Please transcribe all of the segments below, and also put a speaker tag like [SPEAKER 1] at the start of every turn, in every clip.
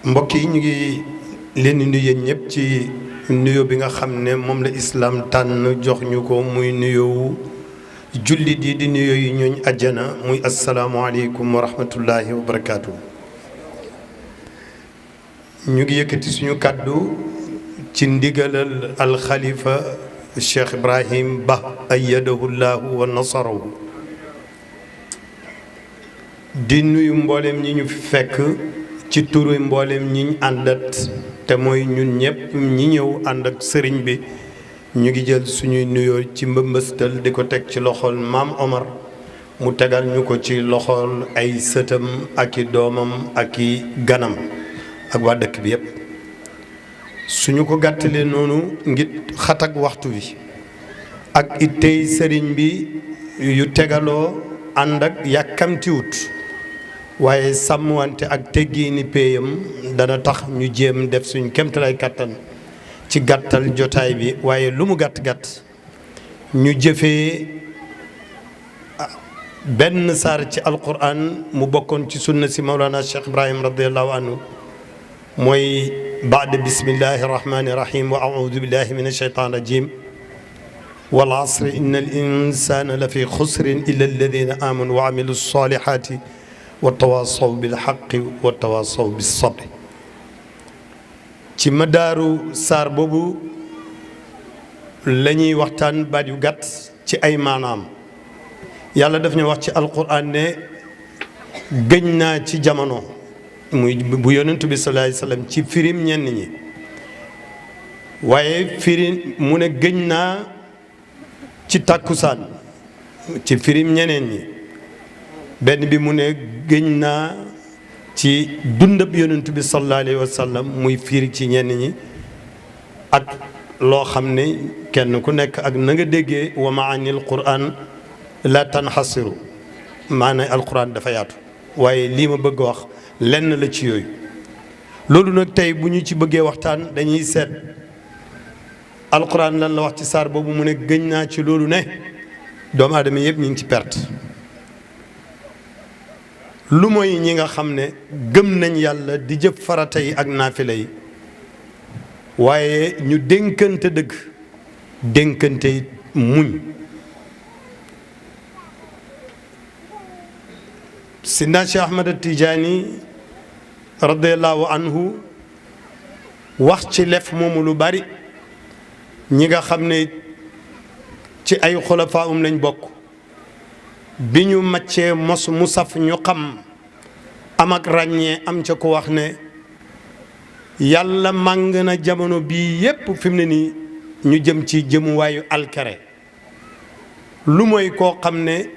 [SPEAKER 1] mbokk yi ñu ngi leen di nuyu yéen ñëpp ci nuyoo bi nga xam ne moom la islaam tànn jox ñu ko muy nuyoowu jullit yi di nuyoo yu ñooñ àjjana muy asalaamualeykum wa rahmatullahi wa barakaatu. ñu ngi yëkkati suñu kàddu ci ndigalal alxalifa Cheikh Ibrahim Ba ayyadahu llahu wa nasarahu di nuyu mboolem ñi ñu fi fekk ci turu mboolem ñi ñu àndat te mooy ñun ñëpp ñi ñëw ànd ak sëriñ bi ñu ngi jël suñuy nuyoo ci mbëmbëstal di ko teg ci loxol maam Omar mu tegal ñu ko ci loxol ay sëtam ak i doomam ak i ganam ak waa dëkk bi yëpp. suñu ko gàttalee noonu ngir xat ak waxtu wi ak ittey sëriñ bi yu tegaloo ànd ak yàkkamtiwut waaye sàmmwante ak teggiini péyam dana tax ñu jéem def suñ kemtalay kàttan ci gàttal jotaay bi waaye lu mu gàtt-gàtt ñu jëfee benn saar ci alquran mu bokkoon ci sunna si Mawlana Cheikh Ibrahim radiallahu anhu mooy baada bismillahi rahmani rahim wa audu billahi min alsheytan rajim wal asri inna al insana la fi xusrin illa alladina amanu wa amilu salihati wa tawasaw bil xaqi wa tawasaw bis sabri. ci madaaru saar boobu la ñuy waxtaan baat yu gàtt ci ay maanaam yàlla daf ñu wax ci alquran ne gëñ naa ci jamono muy bu yonentu bi sallallahu alayhi wasallam ci firim ñenn ñi waaye firi mu ne gëñ naa ci tàkkusaan ci firim ñeneen ñi benn bi mu ne gëñ naa ci dundab yonentu bi sallallahu alayhi wasallam muy firi ci ñenn ñi ak loo xam ne kenn ku nekk ak na nga déggee wa maanil quran la tanxasiru maanaam alquran dafa yaatu waaye lii ma bëgg wax lenn la ci yooyu. loolu nag tey bu ñu ci bëggee waxtaan dañuy seet alquran lan la wax ci saar boobu mu ne gëñ naa ci loolu ne doomu aadama yëpp ñu ngi ci perte lu mooy ñi nga xam ne gëm nañ yàlla di jëf farata yi ak naafila yi waaye ñu dénkante dëgg dénkante muñ. Sidna Cheikh Ahmad Tijaani radiallahu anhu wax ci lef moomu lu bari ñi nga xam ne ci ay xulafaa lañ bokk bi ñu maccee mos mu saf ñu xam am ak ràññee am ca ko wax ne yàlla màng na jamono bii yépp fi mu ne nii ñu jëm ci jëmuwaayu alkare lu mooy koo xam ne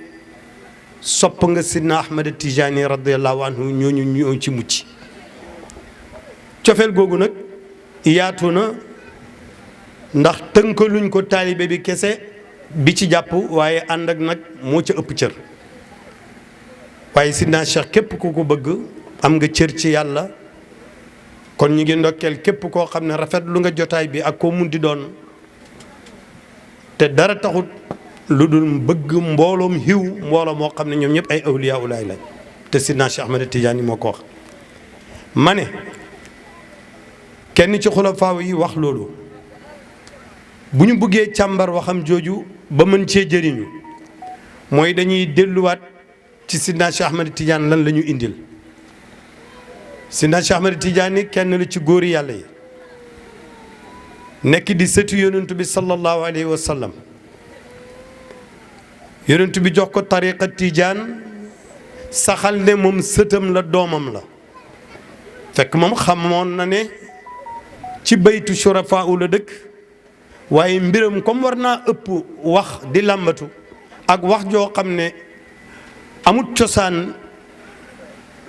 [SPEAKER 1] sopp nga sidna Ahmad Tijaani radiallahu anhu ñooñu ñoo ci mucc cofeel googu nag yaatu na ndax tënkaluñ ko taalibe bi kese bi ci jàpp waaye ànd ak nag moo ca ëpp cër waaye sidna Cheikh képp ku ko bëgg am nga cër ci yàlla kon ñu ngi ndokkeel képp koo xam ne rafet lu nga jotaay bi ak koo mun di doon te dara taxut lu dul bëgg mbooloom xiw mbooloo moo xam ne ñoom ñëpp ay awliyaa ulaay lañ te sidna Cheikh Ahmad Tijaani moo ko wax. ma ne kenn ci xulafaa yi wax loolu bu ñu bëggee càmbar waxam jooju ba mën cee jëriñu mooy dañuy delluwaat ci sidna Cheikh Ahmad Tijaani lan la ñu indil. sidna Cheikh Ahmad Tijaani kenn la ci góori yàlla yi nekk di sëtu yonent bi sallallahu alayhi wa sallam. yonent bi jox ko tariqa tijaan saxal ne moom sëtam la doomam la fekk moom xamoon na ne ci baytu shurafa u la dëkk waaye mbiram comme war naa ëpp wax di làmbatu ak wax joo xam ne amut cosaan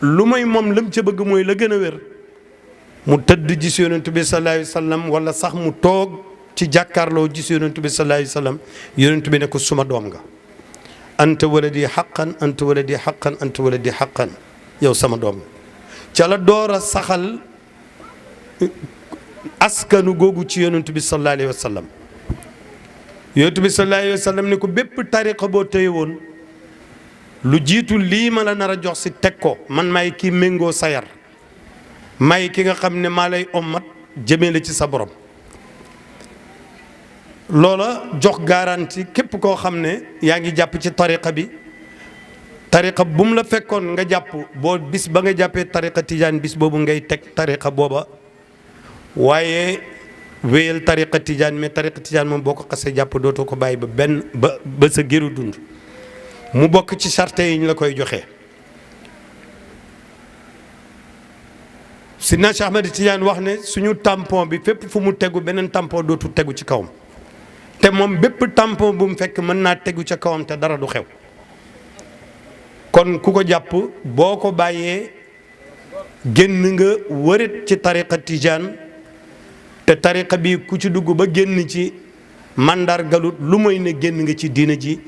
[SPEAKER 1] lu may moom lam ca bëgg mooy la gën a wér mu tëdd gis yonent bi sallallahu alayhi wa sallam wala sax mu toog ci jàkkaarloo gis yonent bi sallallahu alayhi wa sallam yonent bi ne ko suma doom nga anta waladi xaqan anta waladi xaqan anta waladi xaqan yow sama doom ca la door a saxal askanu googu ci yonent bi sallallahu alayhi wa sallam yonent bi sallallahu alayhi wa sallam ne ko bépp tariqa boo téye woon lu jiitu lii ma la nar a jox si teg ko man maay kii méngoo sayar may ki nga xam ne maa lay ommat jëmee la ci sa borom. loola jox garanti képp koo xam ne yaa ngi jàpp ci tariqa bi, tariqa bu mu la fekkoon nga jàpp boo bis ba nga jàppee tariqa tijaan bis boobu ngay teg tariqa booba, waaye wéyal tariqa tijaan. mais tariqa tijaan moom boo ko xasee jàpp dootoo ko bàyyi ba sa géru dund. mu bokk ci charte yi ñu la koy joxe. Sidna Cheikh Ahmed Tidiane wax ne suñu tampon bi fépp fu mu tegu beneen tampon dootu tegu ci kawam, te moom bépp tampon bu mu fekk mën naa tegu ca kawam te dara du xew. kon ku ko jàpp boo ko bàyyee génn nga wërit ci tariqa tijaan, te tariqa bi ku ci dugg ba génn ci mandargalut lu mooy ne génn nga ci diina ji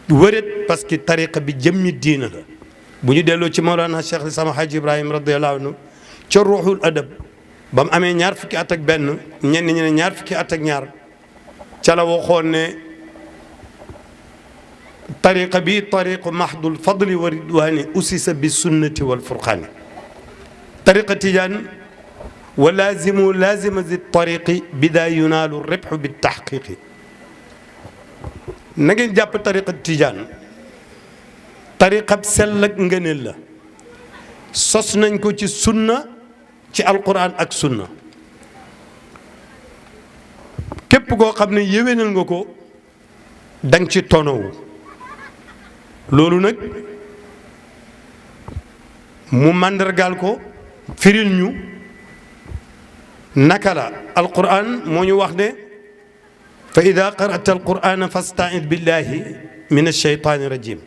[SPEAKER 1] wërit, parce que tariqa bi jëmmi diina la. bu ñu delloo ci Mawlana Cheikh Islam Hadji Ibrahim radiyallahu anhu ca ruuxul adab ba mu amee 20 fukki at ak benn, ñenn ñi ne 20 fukki at ak ñaar, ca la waxoon ne tariqa bi tariqu mahdul fadli wa ridwani usisa bi sunnati wal furqaani. tariqa tijaan wa laazimu laazima zi tariqi bidaa yunaalu ribxu bi taxqiqi. na ngeen jàpp tariqa tijaan tariqab sell ak ngëneel la, sos nañ ko ci sunna, ci alquran ak sunna. képp koo xam ne yéwénal nga ko dang ci tonowu. loolu nag mu màndargaal ko firil ñu naka la. alquran moo ñu wax ne fa ida qara'ta alqurana fasta'id billahi min alsheytaani rajim.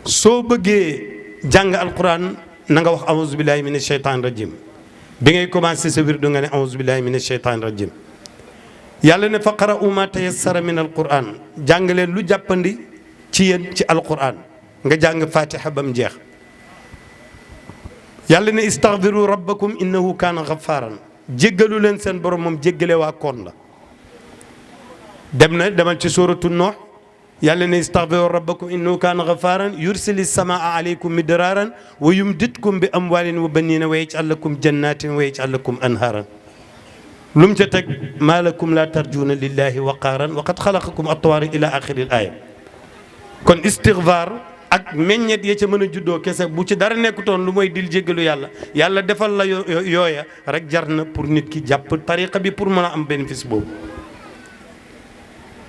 [SPEAKER 1] soo bëggee jàng alquran na nga wax auzu billahi min alsheytaani rajim. bi ngay commencé sa wirdu nga ne auzu billahi min alsheytaani rajim. yàlla ne fa qara'u ma tayassara min alquran, jàng leen lu jàppandi ci yéen ci alquran, nga jàng fatiha ba mu jeex. yàlla ne istaghfiru rabbakum innahu kaana ghaffaaran, jéggalu leen seen borom moom jéggale waa koon la. demal ci suuratu Nuux, yàlla ne istaghfiru rabbakum innahu kaana ghaffaaran yursili samaa alaykum midraaran wa yumditkum bi amwaalin wa baniina wa yaj'al lakum jannatin wa yaj'al lakum anhaaran. lu mu ca teg maa lakum laa tarjuuna lillahi waqaaran wa qad xalaqakum atwaara ila axiril aaya. kon istighfar ak meññet ya ca mën a juddoo kese bu ci dara nekkutoon lu mooy dil jéggalu yàlla, yàlla defal la yooya rek jar na pour nit ki jàpp tariqa bi pour mën a am bénéfice boobu.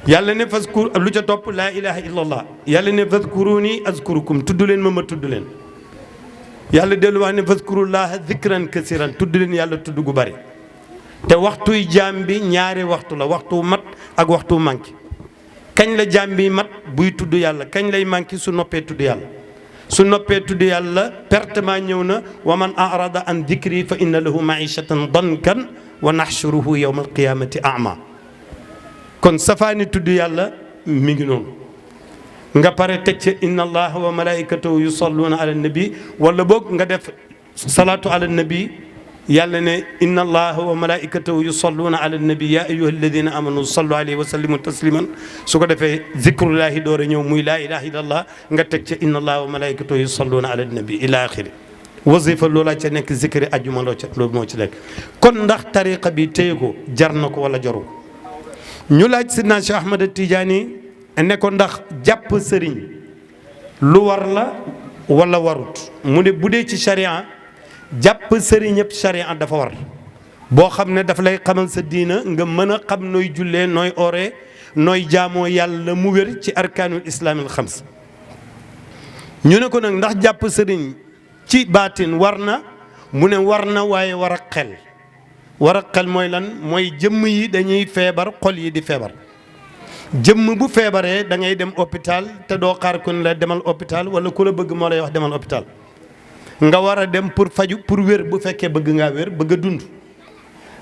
[SPEAKER 1] yàlla ne fazkur lu ca topp laa ilaha illallah, yàlla ne fazkuruni azkurukum, tudd leen ma tudd leen. yàlla dellu wax ne fazkurullaha zikran kasiran, tudd leen yàlla tudd gu bari. te waxtuy jaam bi ñaari waxtu la, waxtu mat ak waxtu manqué. kañ la jaam bi mat buy tudd yàlla, kañ lay manqué su noppee tudd yàlla. su noppee tudd yàlla pertement ñëw na. wa man arada an dikri fa inna lahu maishatan dankan wa naxshuruhu yawma alqiyamati ama. kon safaani tudd yàlla mi ngi noonu. nga pare teg ci inna allaha wa malaikatahu yusalluna ala nabi, wala boog nga def salaatu ala nabi. yàlla ne inna allaha wa malaikatahu yusalluna ala nabi ya ayyuha alladina amanu sallu alayhi wa sallimu tasliman. su ko defee zikrullahi door a ñëw muy laa ilaha illallah, nga teg ca inna allaha wa malaikatahu yusalluna ala nabi ila axiri. wasifa loolaa ca nekk zikri ajjuma loolu moo ci nekk. kon ndax tariqa bi téye ko jar na ko wala jaru ko. ñu laaj sidna Cheikh Ahmed Tidiane ne ko ndax jàpp sëriñ lu war la wala warut. mu ne bu dee ci charia jàpp sëriñ yëpp charia dafa war, boo xam ne dafa lay xamal sa diina, nga mën a xam nooy jullee, nooy ooree, nooy jaamoo yàlla mu wér ci arkaanul islaamil xams. ñu ne ko nag ndax jàpp sëriñ ci baatin war na. mu ne war na waaye war a xel. war a xel mooy lan? mooy jëmm yi dañuy feebar, xol yi di feebar. jëmm bu feebaree da ngay dem hôpital te doo xaar ku ne la demal hôpital, wala ku la bëgg moo lay wax demal hôpital. nga war a dem pour faju, pour wér bu fekkee bëgg ngaa wér, bëgg a dund.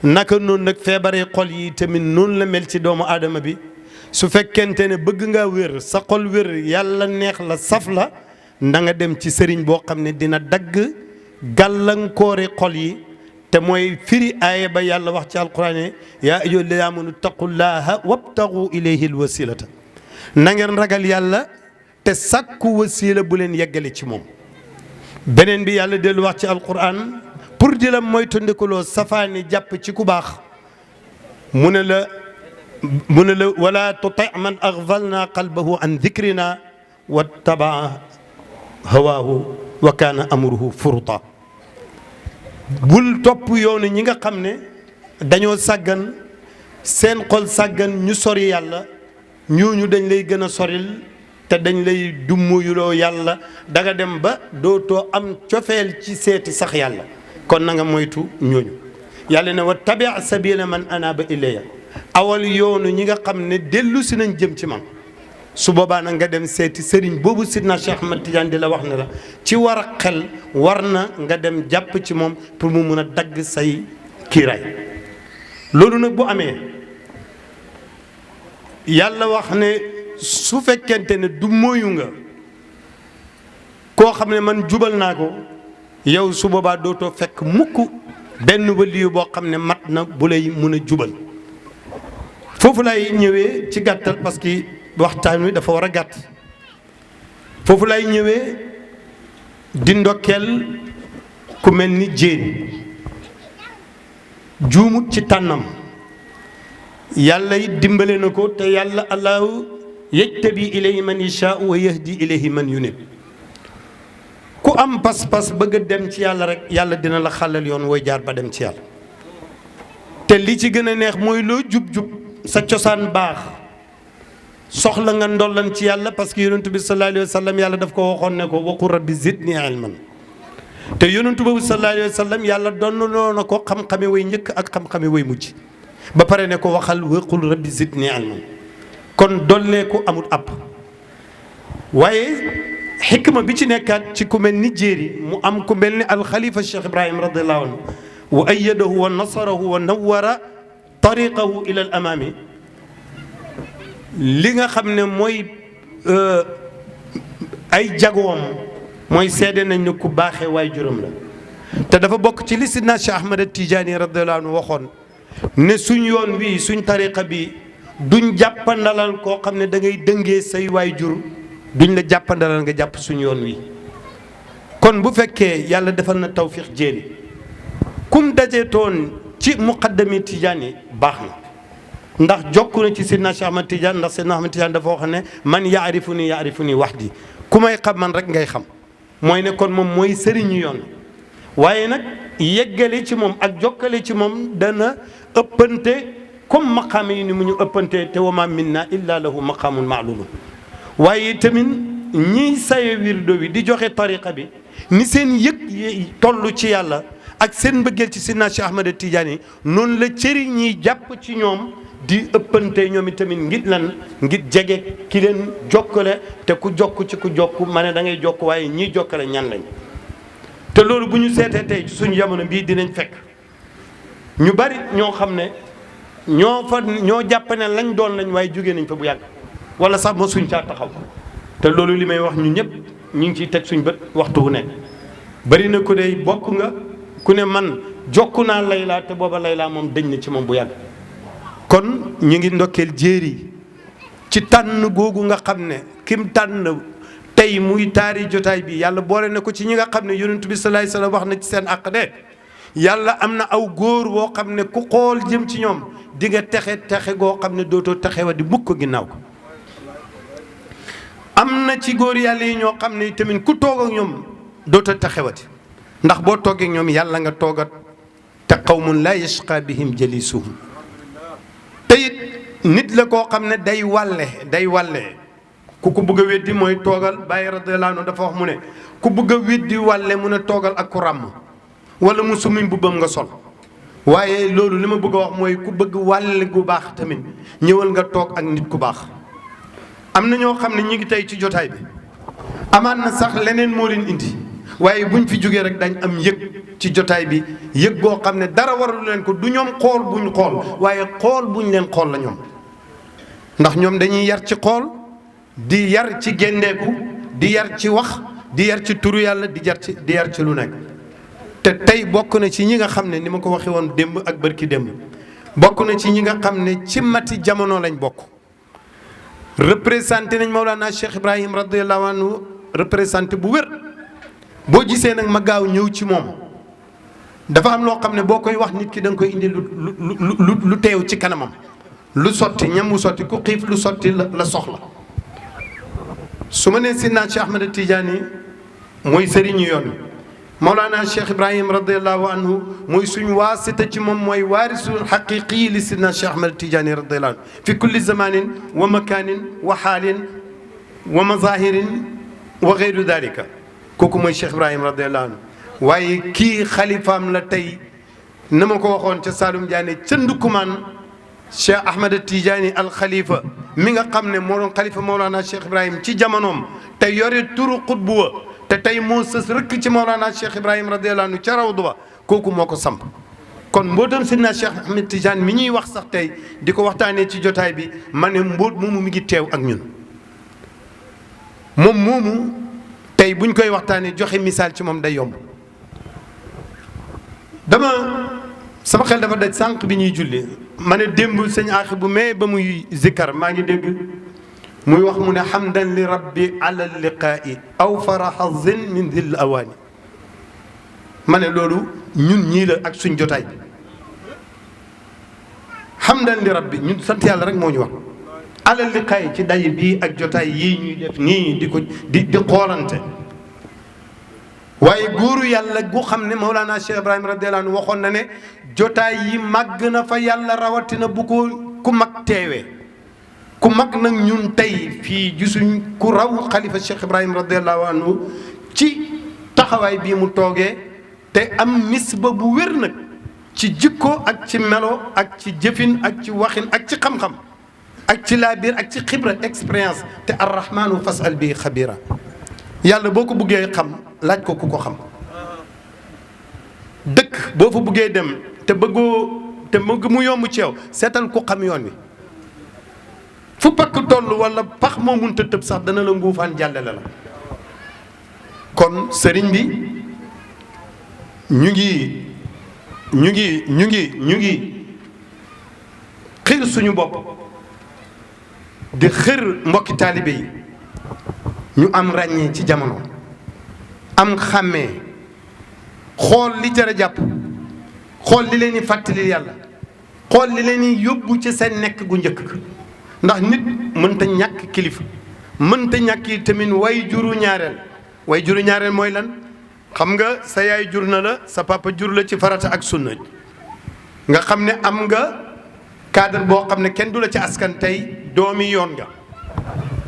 [SPEAKER 1] naka noonu nag feebaree xol yi tamit noonu la mel ci doomu aadama bi. su fekkente ne bëgg ngaa wér, sa xol wér, yàlla neex la, saf la, na nga dem ci sëriñ boo xam ne dina dagg gàllankoori xol yi. te mooy firi aaya ba yàlla wax ci alquran ne yaa ayyuha alladina amanu taqullaha wabtagu ilayhi alwasilata. na ngeen ragal yàlla te sàkku wasila bu leen yeggale ci moom. beneen bi yàlla dellu wax ci alquran pour di la moytandikuloo safaani jàpp ci ku baax mu ne la wala tuti man aghfalna qalbahu an dhikrina wattabaa hawaahu wa kaana amruhu furuta. bul topp yoonu ñi nga xam ne dañoo sàggan seen xol sàggan ñu sori yàlla ñooñu dañ lay gën a soril te dañ lay dummuyuloo yàlla danga dem ba dootoo am cofeel ci seeti sax yàlla kon na nga moytu ñooñu. yàlla ne wa tabi' sabila man anaba ilayya awal yoonu ñi nga xam ne dellu si nañ jëm ci man su boobaa nag nga dem seeti sëriñ boobu Sidna Cheikh Ahmad Tidiane di la wax ne la ci war a xel war na nga dem jàpp ci moom pour mu mun a dagg say kiiraay. loolu nag bu amee yàlla wax ne su fekkente ne du moyu nga koo xam ne man jubal naa ko yow su boobaa dootoo fekk mukk benn waliyu boo xam ne mat na bu lay mun a jubal. foofu lay ñëwee ci gàttal parce que waxtaan wi dafa war a gàtt. foofu lay ñëwee di ndokkeel ku mel ni jéen juumut ci tànnam yàlla it dimbale na ko te yàlla allahu yajtabi ilayhi man yashaa'u wa yahdi ilayhi man yunib. ku am pas-pas bëgg a dem ci yàlla rek yàlla dina la xàllal yoon wooy jaar ba dem ci yàlla. te li ci gën a neex mooy loo jub-jub sa cosaan baax soxla nga ndollan ci yàlla parce que yonentu bi sallallahu alayhi wa sallam yàlla daf ko waxoon ne ko waqul rabbi zidni ilman te yonentu boobu sallallahu alayhi wa sallam yàlla donnaloo na ko xam-xame way njëkk ak xam-xame way mujj ba pare ne ko waxal waqul rabbi zidni ilman kon dollee ko amul app. waaye xikma bi ci nekkaat ci ku mel ni jéeri mu am ku mel ni alxalifa Cheikh Ibrahim radiallahu anhu wa ayyadahu wa nasarahu wa nawwara tariqahu ila al amaami. li nga xam ne mooy ay jagoom mooy seede nañ ne ku baaxee waay juróom la te dafa bokk ci li Sidna Cheikh Ahmad Tidiane radiyallahu anhu waxoon ne suñ yoon wii suñ tariqa bi duñ jàppandalal koo xam ne da ngay dëngee say waay jur duñ la jàppandalal nga jàpp suñ yoon wi. kon bu fekkee yàlla defal na tawfiq jéeri kum dajetoon ci muqaddami Tidiane yi baax na ndax jokku na ci Sidna Cheikh Ahmad Tidiane ndax Sidna Ahmad Tidiane dafa wax ne man yaarifuni wahdi ku may xam man rek ngay xam mooy ne kon moom mooy sëriñu yoon. waaye nag yeggale ci moom ak jokkale ci moom dana ëppante comme maqaam yi ni mu ñu ëppante te wa ma minna illa lahu maqaamun ma'luum. waaye tamit ñiy saye wirdo wi di joxe tariqa bi ni seen yëg toll ci yàlla ak seen mbëggeel ci Sidna Cheikh Ahmad Tidiane yi noonu la cëri ñiy jàpp ci ñoom di ëppante ñoom itamit ngir lan ngir jege ki leen jokkale te ku jokk ci ku jokk ma ne da ngay jokk waaye ñiy jokkale ñan lañ. te loolu bu ñu seetee tey ci suñu jamono bii dinañ fekk ñu bari ñoo xam ne ñoo jàpp ne lañ doon lañ waaye jógee nañ fa bu yàgg wala sax ma suñ caa taxaw te loolu li may wax ñu ñëpp ñu ngi ciy teg suñ bët waxtu wu nekk. bari na ku ne bokk nga ku ne man jokku naa Layla te booba Layla moom dañ na ci moom bu yàgg. kon ñu ngi ndokkeel jéeri ci tànn googu nga xam ne kim tànn tey muy taari jotaay bi yàlla boole na ko ci ñi nga xam ne yonent bi sallallahu alayhi wasallam wax na ci seen àq de yàlla am na aw góor woo xam ne ku xool jëm ci ñoom di nga texe goo xam ne dootoo texewa di mukk ko ginnaaw ko. am na ci góor yàlla yi ñoo xam ne tamit ku toog ak ñoom dootoo texewati ndax boo toogee ak ñoom yàlla nga toogat te qawmun laa yashqa bihim jalisuhum te it nit la koo xam ne day wàlle ku ko bëgg a weddi mooy toogal Baye radiyallahu anhu dafa wax mu ne ku bëgg a weddi wàlle mu ne toogal ak ku ràmm wala mu sumi mbubbam nga sol. waaye loolu li ma bëgg a wax mooy ku bëgg wàlle gu baax tamit ñëwal nga toog ak nit ku baax. am na ñoo xam ne ñu ngi tey ci jotaay bi amaat na sax leneen moo leen indi waaye buñ fi jógee rek dañ am yëg ci jotaay bi yëg goo xam ne dara waralu leen ko du ñoom xool buñ xool waaye xool buñ leen xool la ñoom. ndax ñoom dañuy yar ci xool di yar ci géndeeku di yar ci wax di yar ci turu yàlla di yar ci lu nekk. te tey bokk na ci ñi nga xam ne ni ma ko waxee woon démb ak bërki démb bokk na ci ñi nga xam ne ci mati jamono lañ bokk. représenté nañ Mawlana Cheikh Ibrahim radiyallahu anhu représenté bu wér boo gisee nag ma gaaw ñëw ci moom dafa am loo xam ne boo koy wax nit ki da nga koy indi lu teew ci kanamam lu sotti ñam wu sotti ku xiif lu sotti la soxla su ma nee Sidna Cheikh Ahmed Tidiane mooy sëriñu yoon Mawlana Cheikh Ibrahim radiallahu anhu mooy suñ waasita ci moom mooy waarisul xaqiqi li Sidna Cheikh Ahmed Tidiane radiallahu anhu fi kulli zamanin wa makanin wa xaalin wa mazahirin wa gayru dalika kooku mooy Cheikh Ibrahim radiallahu anhu waaye kii xalifaam la tey na ma ko waxoon ca Saalum Diané ca Ndukkumaan Cheikh Ahmed Tidiane al Khalifa mi nga xam ne moo doon xalifa Mawlana Cheikh Ibrahim ci jamonoom te yore turu xutbu wa te tey moo sës rëkk ci Mawlana Cheikh Ibrahim radiyallahu anhu ca rawdu ba kooku moo ko samp kon mbootam Sidna Cheikh Ahmed Tidiane mi ñuy wax sax tey di ko waxtaanee ci jotaay bi ma ne mbóot moomu mi ngi teew ak ñun moom moomu tey buñ koy waxtaanee joxe misaal ci moom day yomb sama xel dafa daj sànq bi ñuy julli ma ne démb sëñ aaxi bu mais ba muy zikkar maa ngi dégg muy wax mu ne hamdan li rabbi ala liqaa'i aw fara hazin min dil awaani ma ne loolu ñun ñii la ak suñ jotaay bi hamdan li rabbi ñun sant yàlla rek moo ñu wax ala liqaa'i ci daje bii ak jotaay yii ñuy def nii di xoolante waaye góoru yàlla gu xam ne Mawlana Cheikh Ibrahim radiyallahu anhu waxoon na ne jotaay yi màgg na fa yàlla rawatina bu ko ku mag teewee ku mag nag ñun tey fii gisuñ ku raw xalifa Cheikh Ibrahim radiyallahu anhu ci taxawaay bii mu toogee te am nisba bu wér nag ci jikko ak ci melo ak ci jëfin ak ci waxin ak ci xam-xam ak ci laabiir ak ci xibra expérience te arrahmanu fasal bi xabira yàlla boo ko buggee xam laaj ko ku ko xam dëkk boo fa buggee dem te bëgg mu yomb ci yow seetal ku xam yoon wi fu pakk toll wala pax moo munta tëb sax dana la nguufaan jàllale la kon sëriñ bi ñu ngi xër suñu bopp di xër mbokki taalibe yi ñu am ràññee ci jamono am xàmmee xool li jar a jàpp xool li leen di fàttali yàlla xool li leen di yóbbu ci seen nekk gu njëkk ndax nit mënta ñàkk kilifa mënta ñàkk yi tamit way juru ñaareel mooy lan xam nga sa yaay jur na la sa papa jur la ci farata ak sunna nga xam ne am nga cadre boo xam ne kenn du la ci askan tey doomi yoon nga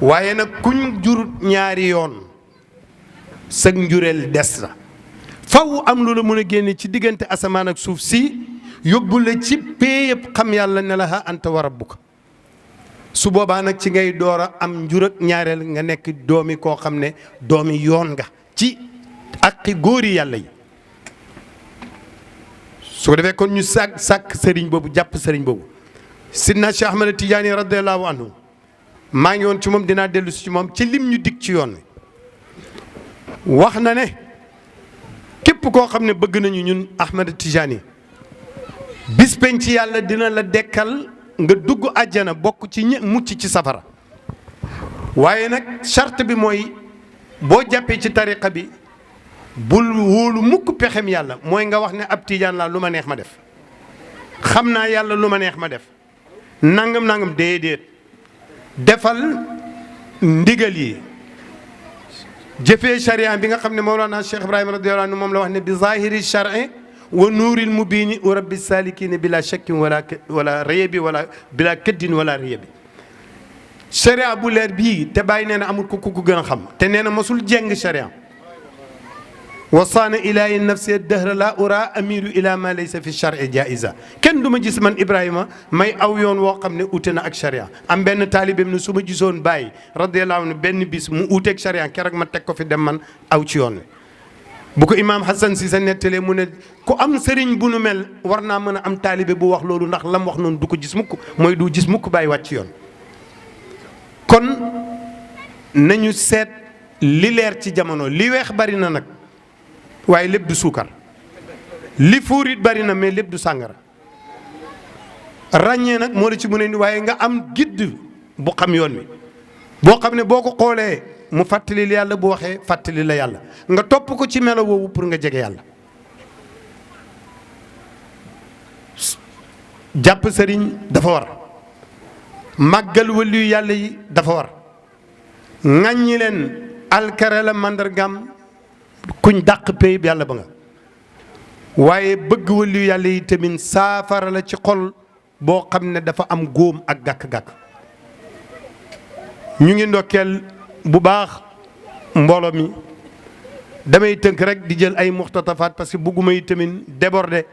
[SPEAKER 1] waaye nag kuñ jurut ñaari yoon sëg njureel des na faw am lu la mën a génne ci diggante asamaan ak suuf si yóbbu la ci péyëb xam yàlla ne la ha anta wa rabbuka su boobaa nag ci ngay door a am njur ak ñaareel nga nekk doomi koo xam ne doomi yoon nga ci aqi góori yàlla yi su ko defee kon ñu sàkk sëriñ boobu jàpp sëriñ boobu Sidna Cheikh Ahmed Tidiane radiyallahu anhu maa ngi woon ci moom dinaa dellu si ci moom ci lim ñu dig ci yoon wi wax na ne képp koo xam ne bëgg nañu ñun Ahmed Tidiane bis penc ci yàlla dina la dekkal nga dugg àjjana bokk ci ñi mucc ci safara waaye nag charte bi mooy boo jàppee ci tariqa bi bul wóolu mukk pexem yàlla mooy nga wax ne ab tijaan laa lu ma neex ma def xam naa yàlla lu ma neex ma def nangam déedéet defal ndigal yi jëfee charia bi nga xam ne Mawlana Cheikh Ibrahima radiyallahu anhu moom la wax ne bi zahiri charia wa nuuril mubiini wa rabbi salikina bila shakkin wala riyabi wala bila këddin wala riyabi charia bu leer bii te bàyyi nee na amul ku gën a xam te nee na mosul jeng charia wasaana ilaahi nafsi dahra la ura amiru ila ma laysa fi charia jaiza kenn du ma gis man Ibrahima may aw yoon woo xam ne ute na ak charia am benn taalibeem ne su ma gisoon bàyyi radiyallahu anhu benn bis mu uuteeg charia keroog ma teg ko fi dem man aw ci yoon wi bu ko imaam Hassan si sa nettalee mu ne ku am sëriñ bu nu mel war naa mën a am taalibe bu wax loolu ndax lam wax noonu du ko gis mukk mooy du gis mukk bàyyi wàcc yoon kon nañu seet li leer ci jamono li weex bari na nag waaye lépp du suukar li fuurit bari na mais lépp du sàngara ràññee nag moo la ci mën a indi waaye nga am gidd bu xam yoon wi boo xam ne boo ko xoolee mu fàttali la yàlla bu waxee fàttali la yàlla nga topp ko ci melo woowu pour nga jege yàlla jàpp sëriñ dafa war màggal waliyu yàlla yi dafa war ŋàññi leen alkare la màndargam kuñ dàq péyib yàlla ba nga waaye bëgg waliyu yàlla yi tamit saafara la ci xol boo xam ne dafa am góom ak gàkk-gàkk. ñu ngi ndokkeel bu baax mbooloo mi damay tënk rek di jël ay muxtatafaat parce que bëgguma yi tamit déborder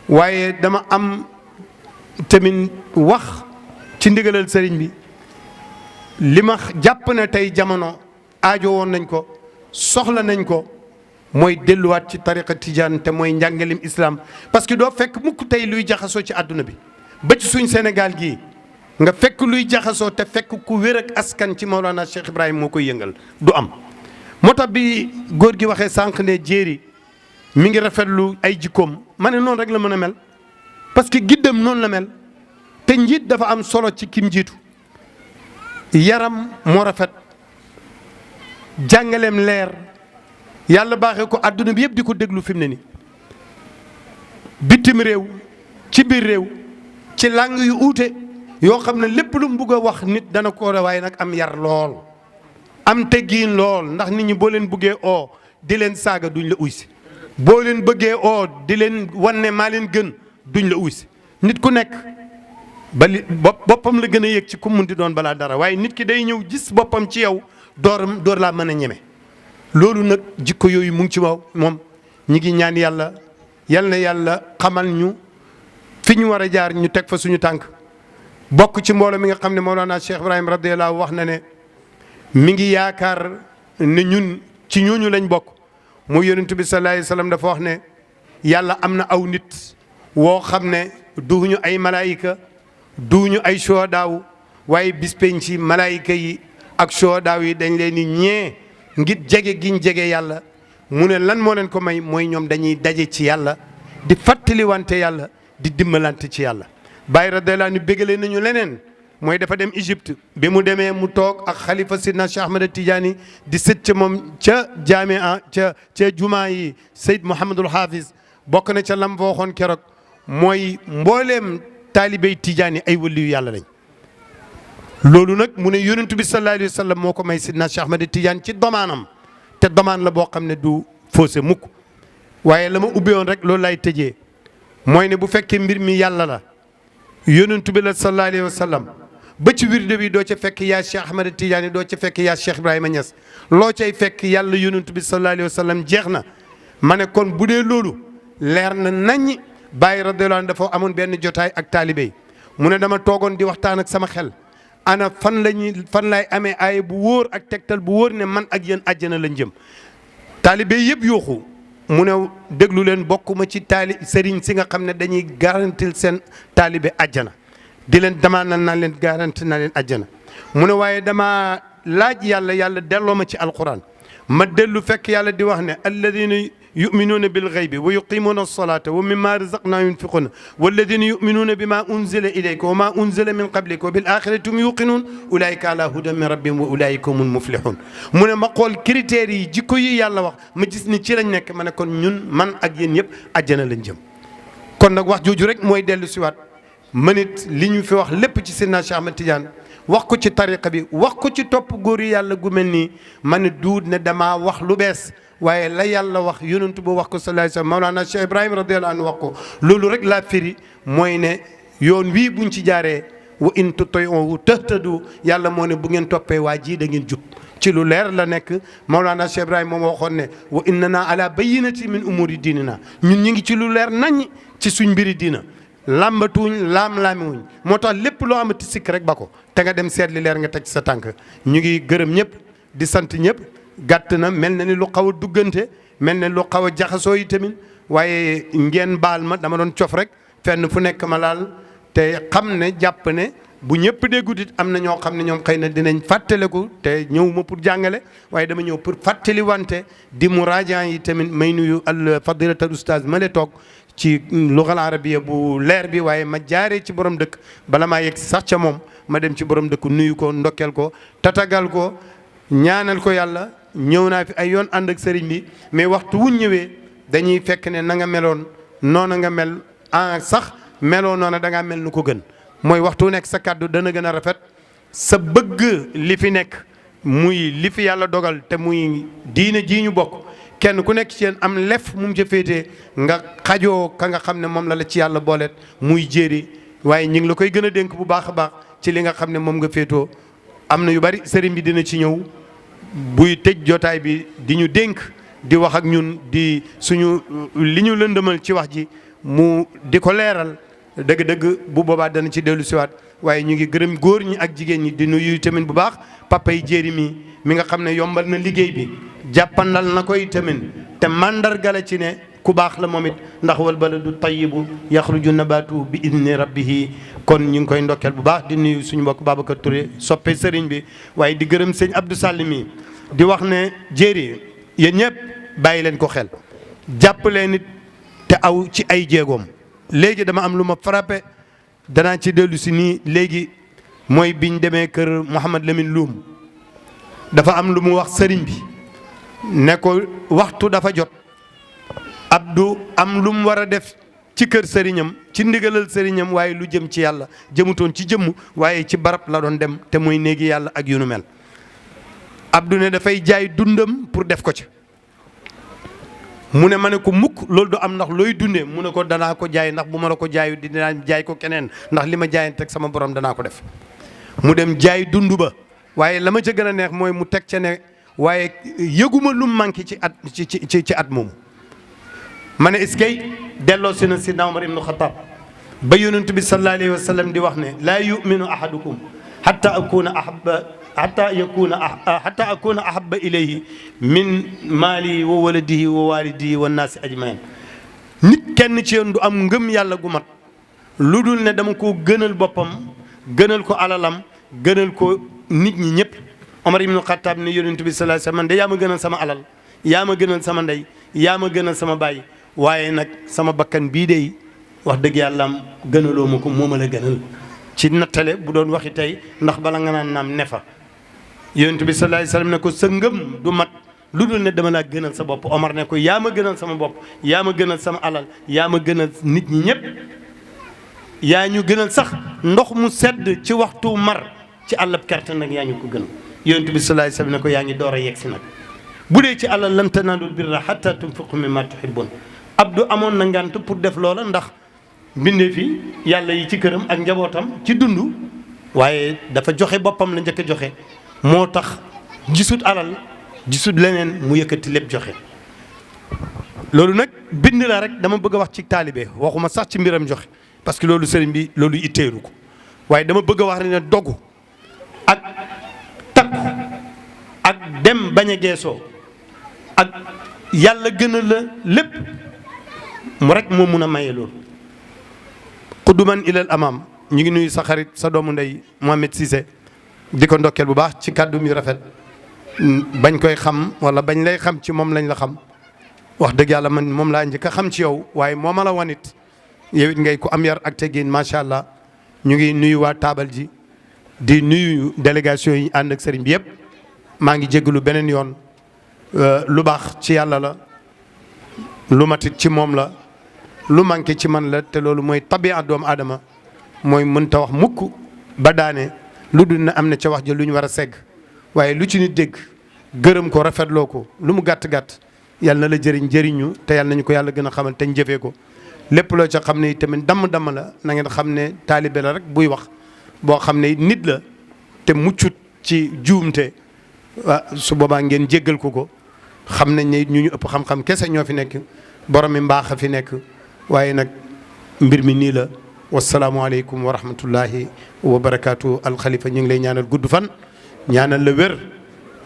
[SPEAKER 1] waaye dama am tamit wax ci ndigalal sëriñ bi li ma jàpp ne tey jamono aajo woon nañ ko soxla nañ ko mooy delluwaat ci tariqa tijaan te mooy njàngalim islam parce que doo fekk mukk tey luy jaxasoo ci àdduna bi ba ci suñ Sénégal gii nga fekk luy jaxasoo te fekk ku wér ak askan ci Maolana Cheikh Ibrahima moo koy yëngal du am. moo tax bi góor gi waxee sànq ne jéeri mi ngi rafetlu ay jikkoom ma ne noonu rek la mën a mel parce que giddam noonu la mel te njiit dafa am solo ci kim njiitu yaram moo rafet jàngaleem leer yàlla baaxee ko adduna bi yëpp di ko déglu fi mu ne ni bitim réew ci biir réew ci langue yu uute yoo xam ne lépp lu mu bugg a wax nit dana ko waaye nag am yar lool am teggiin lool ndax nit ñi boo leen buggee oo di leen saaga duñ la uy si boo leen bëggee oo di leen wanne maa leen gën duñ la uy si nit ku nekk bali boppam la gën a yëg ci ku mun di doon balaa dara waaye nit ki day ñëw gis boppam ci yow door laa mën a ñeme loolu nag jikko yooyu mu ngi ci waaw moom ñi ngi ñaan yàlla yal na yàlla xamal ñu fi ñu war a jaar ñu teg fa suñu tànk bokk ci mbooloo mi nga xam ne Mawlana Cheikh Ibrahima radiyallahu wax na ne mi ngi yaakaar ne ñun ci ñooñu lañ bokk mu yonent bi sallallahu alayhi wasallam dafa wax ne yàlla am na aw nit woo xam ne duñu ay malaayika duñu ay shuhadaaw waaye bis penc ci malaayika yi ak shuhadaaw yi dañ leen di ñee ngir jege giñ jege yàlla mu ne lan moo leen ko may mooy ñoom dañuy daje ci yàlla di fàttaliwante yàlla di dimbalante ci yàlla. Baye radiyallahu anhu bégalee nañu leneen mooy dafa dem Égypte bi mu demee mu toog ak xalifa Sidna Cheikh Ahmed Tidiane di sët ca moom ca jaamia ca jumaa yi Seyd Mouhamadul Hafiz bokk na ca lam fa waxoon keroog mooy mbooleem taalibey Tidiane ay waliyu yàlla lañ. loolu nag mu ne yonent bi sallallahu alayhi wa sallam moo ko may Sidna Cheikh Ahmed Tidiane ci domaanam te domaan la boo xam ne du faussé mukk waaye la ma ubbee woon rek loolu lay tëjee mooy ne bu fekkee mbir mi yàlla la yonent bi la sallallahu alayhi wa sallam ba ci wirde bi doo ca fekk yaa Cheikh Ahmed Tidiane doo ca fekk yaa Cheikh Ibrahima Niass loo cay fekk yàlla yonent bi sallallahu alayhi wa sallam jeex na ma ne kon bu dee loolu leer na naññ Baye radiyallahu anhu dafa amoon benn jotaay ak taalibe yi mu ne dama toogoon di waxtaan ak sama xel ana fan laay amee aaya bu wóor ak tegtal bu wóor ne man ak yéen àjjana lañ jëm taalibe yëpp yooxu mu ne déglu leen bokkuma ci sëriñ si nga xam ne dañuy garantil seen taalibe àjjana di leen demandal naa leen garanti naa leen àjjana mu ne waaye dama laaj yàlla delloo ma ci alquran ma dellu fekk yàlla di wax ne alladina yuminuuna bil ghaybi wa yuqimuuna alsalata wa mimma razaqnahum yunfiquna walladina yuminuuna bima unzila ilayka wa ma unzila min qablika wa bil axirati hum yuqinuun ulaika ala hudan min rabbihim wa ulaika humul muflihun mu ne ma xool critères yi jikko yi yàlla wax ma gis ni ci lañ nekk ma ne kon ñun man ak yéen yëpp àjjana lañ jëm kon nag wax jooju rek mooy dellu siwaat manit li ñu fi wax lépp ci Seydina Cheikh Ahmed Tidiane wax ko ci tariqa bi wax ko ci topp góor yi yàlla gu mel nii ma ne duut ne damaa wax lu bees waaye la yàlla wax yonent bu wax ko sallallahu alayhi wa sallam Mawlana Cheikh Ibrahima radiyallahu anhu wax ko loolu rek laa firi mooy ne yoon wii buñ ci jaaree wa in tuti'uhu tahtadu yàlla moo ne bu ngeen toppee waa ji da ngeen jub ci lu leer la nekk Mawlana Cheikh Ibrahima moom waxoon ne wa innana ala bayyinati min umuri diinina ñun ñu ngi ci lu leer nañ ci suñ mbiri diina làmbatuñ laam-laamiwuñ moo tax lépp loo amati sikk rek ba ko te nga dem seet li leer nga teg ci sa tànk ñu ngi gërëm ñëpp di sant ñëpp gàtt na mel na ni lu xaw a duggante mel na lu xaw a jaxasoo yi tamit waaye ngeen baal ma dama doon cof rek fenn fu nekk ma laal te xam ne jàpp ne bu ñëpp déggut it am na ñoo xam ne ñoom xëy na dinañ fàttaliku te ñëw ma pour jàngale waaye dama ñëw pour fàttali wante di muraajaan yi tamit may nuyu al fadilatul ustaaz ma le toog ci lugal arabiya bu leer bi waaye ma jaaree ci borom dëkk bala maa yegg sax ca moom ma dem ci borom dëkk nuyu ko ndokkeel ko tatagal ko ñaanal ko yàlla ñëw naa fi ay yoon ànd ak sëriñ bi mais waxtu wuñ ñëwee dañuy fekk ne na nga meloon noona nga mel sax meloo noona da ngaa mel nu ko gën mooy waxtu nekk sa kàddu dana gën a rafet sa bëgg li fi nekk muy li fi yàlla dogal te muy diine jii ñu bokk kenn ku nekk ci yéen am lef mu ca féetee nga xajoo ka nga xam ne moom la ci yàlla booleet muy jéeri waaye ñu ngi la koy gën a dénk bu baax a baax ci li nga xam ne moom nga féetoo am na yu bari sëriñ bi dina ci ñëw buy tëj jotaay bi di ñu dénk di wax ak ñun di suñu li ñu lëndëmal ci wax ji mu di ko leeral dëgg-dëgg bu boobaa dana ci dellu siwaat waaye ñu ngi gërëm góor ñi ak jigéen ñi di nuyu tamit bu baax papa yi jéeri mi nga xam ne yombal na liggéey bi jàppandal na koy tamit te mandargala ci ne ku baax la moom it ndax wal baladu tayyibu yaxruju nabatu bi idni rabbihi kon ñu ngi koy ndokkeel bu baax di nuyu suñu mbokk Babacar Touré soppe sëriñ bi waaye di gërëm sëñ Abdou Sall mi di wax ne jéeri yéen ñëpp bàyyi leen ko xel jàpp leen nit te aw ci ay jéegoom léegi dama am lu ma frappé danaa ci dellu si nii léegi mooy biñ demee kër Mouhamad Lamine Loum dafa am lu mu wax sëriñ bi ne ko waxtu dafa jot Abdou am lu mu war a def ci kër sëriñam ci ndigalal sëriñam waaye lu jëm ci yàlla jëmutoon ci jëmm waaye ci barab la doon dem te mooy néegi yàlla ak yu nu mel Abdou ne dafay jaay dundam pour def ko ca mu ne ma ne ko mukk loolu du am ndax looy dundee mu ne ko danaa ko jaay ndax bu ma la ko jaayu dinaa jaay ko keneen ndax li ma jaayante ak sama borom danaa ko def mu dem jaay dund ba waaye la ma ca gën a neex mooy mu teg ca ne waaye yëguma lu manqué ci at moomu ma ne est-ce que delloo si na sidna Umar ibnu Xataab ba yonent bi sallallahu alayhi wa sallam di wax ne laa yuminu ahadukum hatta akuna ahabba ilayhi min maali wa waladihi wa walidihi wa naasi ajmain nit kenn ci yéen du am ngëm yàlla gu mat lu dul ne dama ko gënal boppam gënal ko alalam gënal ko nit ñi ñëpp Omar ibnu Xataab ne yonent bi sallallahu alayhi wa sallam man de yaa ma gënal sama alal yaa ma gënal sama ndey yaa ma gënal sama baay waaye nag sama bakkan bii de wax dëgg yàlla am gënaloo ma ko moo ma la gënal ci nattale bu doon waxi tey ndax bala nga naan naam ne fa yonent bi sallallahu alayhi wasallam ne ko sa ngëm du mat lu dul ne dama laa gënal sa bopp Omar ne ko yaa ma gënal sama bopp yaa ma gënal sama alal yaa ma gënal nit ñi ñëpp yaa ñu gënal sax ndox mu sedd ci waxtu mar ci àllab kerte nag yaa ñu ko gënal yonent bi sallallahu alayhi wasallam ne ko yaa ngi door a yegg si nag bu dee ci alal lan tanaalul birra hatta tunfiqu mimma tuhibbun Abdou amoon na ngant pour def loola ndax mbindee fi yàlla yi ci këram ak njabootam ci dund waaye dafa joxe boppam la njëkk a joxe moo tax gisut alal gisut leneen mu yëkkati lépp joxe loolu nag bind la rek dama bëgg a wax ci taalibe waxuma sax ci mbiram joxe parce que loolu sëriñ bi loolu itteelu ko waaye dama bëgg a wax ne dogu ak takku ak dem bañ a geesoo ak yàlla gën a la lépp mu rek moo mun a maye loolu quduman ilal amam ñu ngi nuyu sa xarit sa doomu ndey Mohamed Cissé di ko ndokkeel bu baax ci kàddu mi rafet bañ koy xam wala bañ lay xam ci moom lañ la xam wax dëgg yàlla man moom laa njëkk a xam ci yow waaye moo ma la wanit yow it ngay ko am yar ak teggin macha allah ñu ngi nuyu waa taabal ji di nuyu délégation yi ànd ak sëriñ bi yëpp maa ngi jégalu beneen yoon lu baax ci yàlla la lu matit ci moom la lu manqué ci man la te loolu mooy tabi'a doomu aadama mooy mënta wax mukk ba daane lu dul ne am na ca wax ja lu ñu war a segg waaye lu ci nit dégg gërëm ko rafetloo ko lu mu gàtt-gàtt yàlla na la jëriñu te yàlla nañu ko yàlla gën a xamal te ñu jëfee ko lépp loo ca xam ne tamit damm-damm la na ngeen xam ne taalibe la rek buy wax boo xam ne nit la te muccut ci juumte su boobaa ngeen jéggal ko xam nañ ne ñu ëpp xam-xam kese ñoo fi nekk borom mi mbaax a fi nekk waaye nag mbir mi nii la wasalaamualeykum wa rahmatullahi wa barakaatu alxalifa ñu ngi lay ñaanal gudd fan ñaanal la wér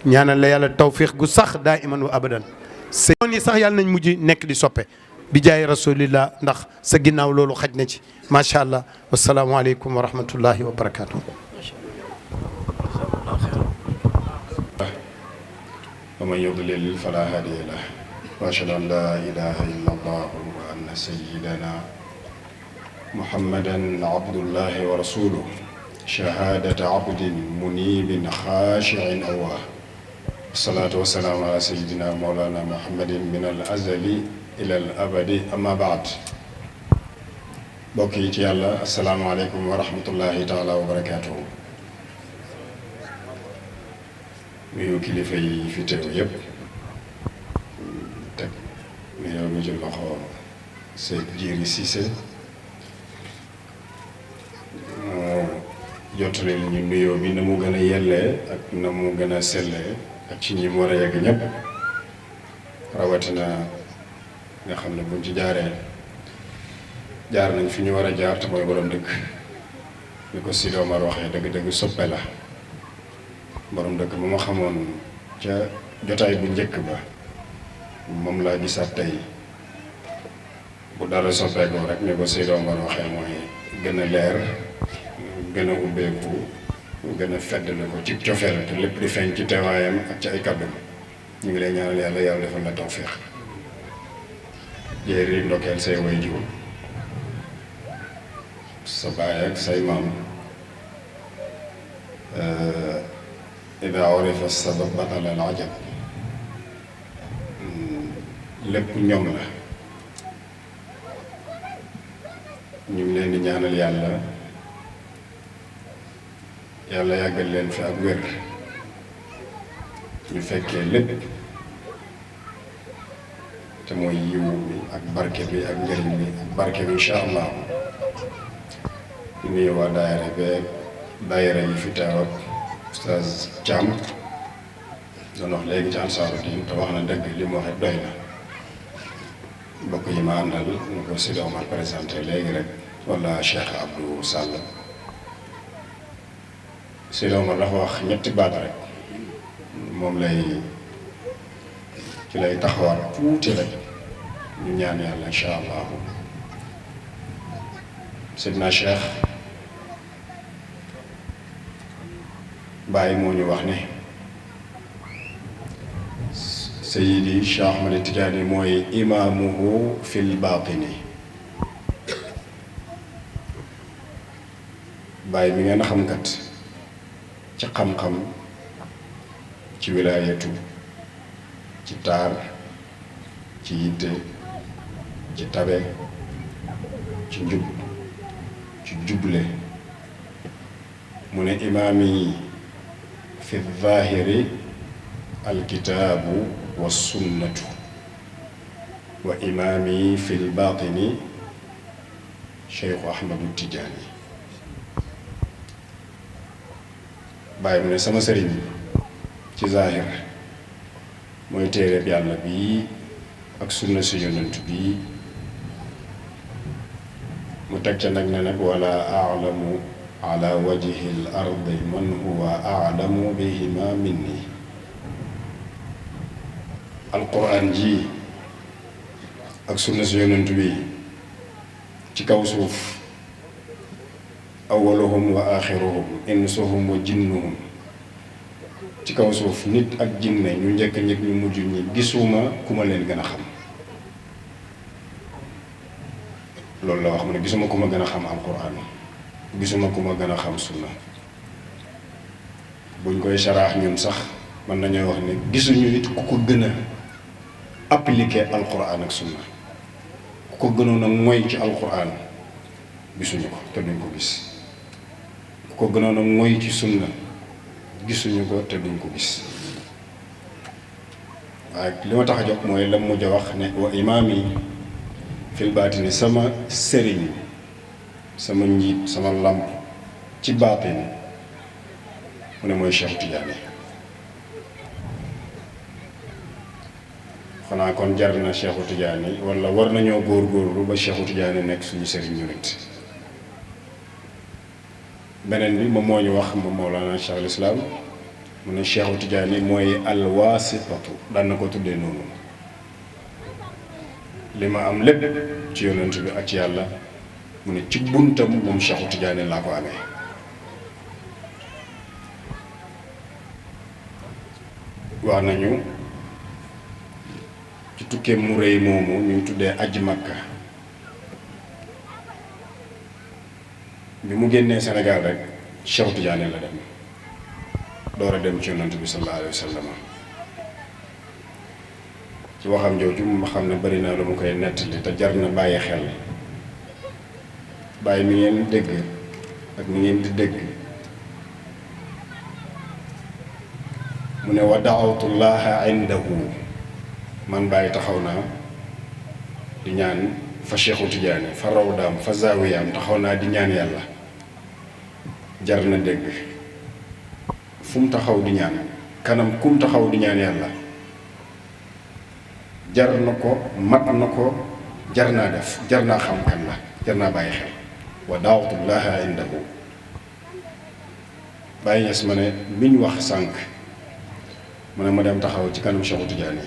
[SPEAKER 1] ñaanal la yàlla tawfiq gu sax daa iman wa abadan sa yoon yi sax yàlla nañ mujj nekk di soppe bi jaay rasulillah ndax sa ginnaaw loolu xaj na ci macha allah wasalaamualeykum wa rahmatullahi wa barakaatu.
[SPEAKER 2] wa man yudlil fala hadiya lahu wa ashhadu an la ilaha illa allah wa anna sayyidana muhammadan abdullahi wa rasuluhu shahadata abdin munibin khashi'in awwah wassalatu wassalamu ala sayyidina mawlana muhammadin min al azali ila al abadi amma ba'd mbokk yi ci yàlla asalaamaaleykum wa rahmatullahi taala wa barakaatuhu. nuyu kilifa yi fi teew yépp teg nuyoo bi ci loxo Seyd Jiiri Cissé moo jottali ñu nuyoo bi na mu gën a yellee ak na mu gën a sellee ak ci ñi mu war a yegg ñépp rawatina nga xam ne buñ ci jaaree jaar nañ fi ñu war a jaar te mooy borom dëkk ni ko Sidi Omar waxee dëgg-dëgg soppe la borom dëkk bu ma xamoon ca jotaay bu njëkk ba moom laa gisaat tey bu dara soppeekoo rek ni ko Sidi Omar waxee mooy gën a leer gën a ubbeeku gën a feddale ko ci cofeel te lépp di feeñ ci teewaayam ak ci ay kàddum ñu ngi lay ñaanal yàlla yàlla defal la tawfiix jéeri ndokkeel say waajur sa baay ak say maam ida urifa sabab batala al ajab lépp ñoom la ñu ngi leen di ñaanal yàlla yàlla yàggal leen fi ak wér ñu fekkee lépp te mooy yiw bi ak barke bi ak njëriñ bi ak barke bi incha allah di nuyu waa daayira beeg daayira yi fi teew ak Oustaz Thiam doon wax léegi ci Ansaaru Diin te wax na dëgg li mu waxee doy na mbokk yi ma àndal ñu ko Sidi Omar présenté léegi rek wala Cheikh Abdou Sall Sidi Omar dafa wax ñetti baat rek moom ci lay taxawaat tuuti rek ñu ñaan yàlla incha allah Seydina Cheikh Baye moo ñu wax ne Seydi Cheikh Ahmad Tidiane mooy imaamuhu fil baatini Baye mi ngeen xam kat ci xam-xam ci wilaayatu ci taar ci yitte ci tabe ci njub ci juble mu ne imaam yi fi zaahiri alkitaabu wa sunnatu wa imaam yi fi lbaatini Cheikh Ahmadu Tijaani bàyyi mu ne sama sëriñ ci zaahir mooy téereb yàlla bii ak sunna si yonent bii mu teg ca nag ne nag wala aalamu ala wajhi l ardi man huwa aalamu bihima minni alquran ji ak sunna si yonent bii ci kaw suuf awaluhum wa axiruhum insuhum wa jinnuhum ci kaw suuf nit ak jinne ñu njëkk ñi ñu mujj ñi gisuma ku ma leen gën a xam loolu la wax mu ne gisuma ku ma gën a xam alquran gisuma ku ma gën a xam sunna buñ koy saraax ñun sax mën nañoo wax ne gisuñu nit ku ko gën a appliquer alquran ak sunna ku ko gënoon a moy ci alquran gisuñu ko te duñ ko gis ku ko gënoon a moy ci sunna gisuñu ko te duñ ko gis waaye li ma tax a jóg mooy la mujj a wax ne wa imaam yi fil baatini sama sëriñ sama njiit sama làmp ci baatin mu ne mooy Cheikh Tidiane xanaa kon jar na Cheikh Tidiane wala war nañoo góorgóorlu ba Cheikh Tidiane nekk suñu sëriñ ñu nit beneen bi moom moo ñu wax moom Mawlana Cheikh al Islam mu ne Cheikh Tidiane mooy alwaasitatu daan na ko tuddee noonu li ma am lépp ci yonent bi ak ci yàlla mu ne ci buntam moom Cheikh Tidiane laa ko amee wax nañu ci tukkee mu rëy moomu ñu tuddee aji Makka bi mu génnee Sénégal rek Cheikh Tidiane la dem door a dem ci yonent bi sallallahu alayhi wa sallam ci waxam jooju ma xam ne bari naa lu mu koy nettali te jar na bàyyi xel bàyyi mi ngeen dégg ak mi ngeen di dégg mu ne wa daawtullaha indahu man bàyyi taxaw naa di ñaan fa Cheikhu Tidiane fa rawdaam fa zaawiyaam taxaw naa di ñaan yàlla jar na dégg fu mu taxaw di ñaan kanam kum taxaw di ñaan yàlla jar na ko mat na ko jar naa def jar naa xam kan la jar naa bàyyi xel wa daawtullaha indahu bàyyi ñes ma ne biñ wax sànq mu ne ma dem taxaw ci kanam Cheikhu Tidiane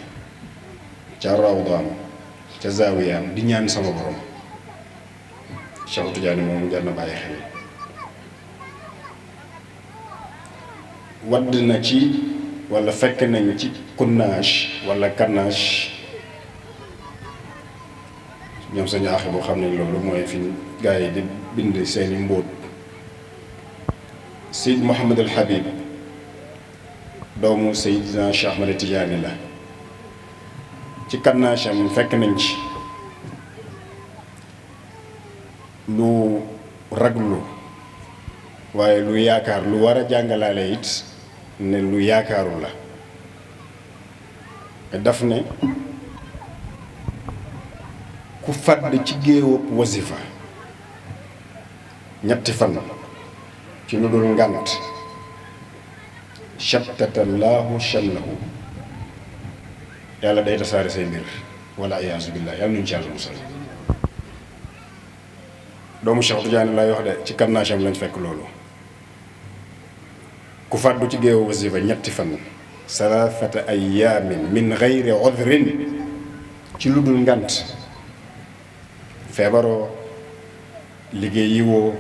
[SPEAKER 2] ca rawdaam ca zaawiyaam di ñaan sama borom Cheikhu Tidiane moom jar na bàyyi xel wadd na ci wala fekk nañ ci kunnaash wala kannaash ñoom sañu axi boo xam ne loolu mooy fi gaa yi di bind seeni mbóot Seyd Mouhamad al Habib doomu Seydina Cheikh Ahmad Tidiane la ci kannaasham fekk nañ ci lu raglu waaye lu yaakaar lu war a jàngalaale it ne lu yaakaaru la daf ne ku fàdd ci géewab wasifa ñetti fan ci lu dul ngànt shattatallahu shamlahu yàlla day tasaare say mbir wala iyaasu billaah yàlla nuñ ci yàlla musal doomu Cheikh Tidiane lay wax de ci kannaasam lañ fekk loolu ku fàddu ci géewu wasifa ñetti fan salaasata ayaamin min gayri udrin ci lu dul ngant feebaroo liggéeyi woo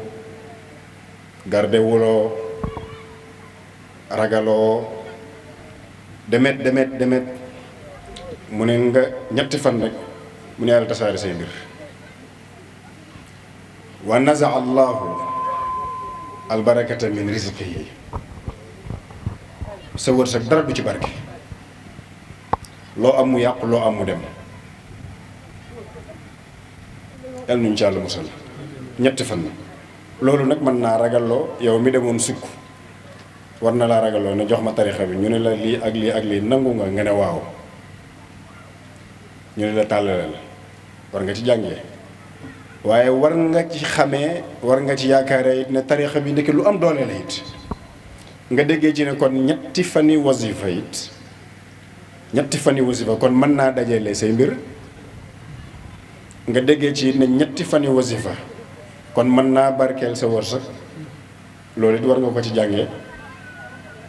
[SPEAKER 2] garde wuloo ragaloo demet mu ne nga ñetti fan rek mu ne yàlla tasaare say mbir wa nazaa allahu albarakata min rizqihi sa wërsëg dara du ci barke loo am mu yàqu loo am mu dem yàlla nuñ ci yàlla musal ñetti fan loolu nag mën naa ragalloo yow mi demoon sukk war na laa ragalloo ne jox ma tarixa bi ñu ne la lii ak lii ak lii nangu nga ne waaw ñu ne la tàllalal war nga ci jàngee waaye war nga ci xamee war nga ci yaakaaree it ne tarixa bi ndeke lu am doole la it nga déggee ci ne kon ñetti fani wasifa it ñetti fani wasifa kon mën naa dajale say mbir nga déggee ci it ne ñetti fani wasifa kon mën naa barkeel sa wërsëg loolu it war nga ko ci jàngee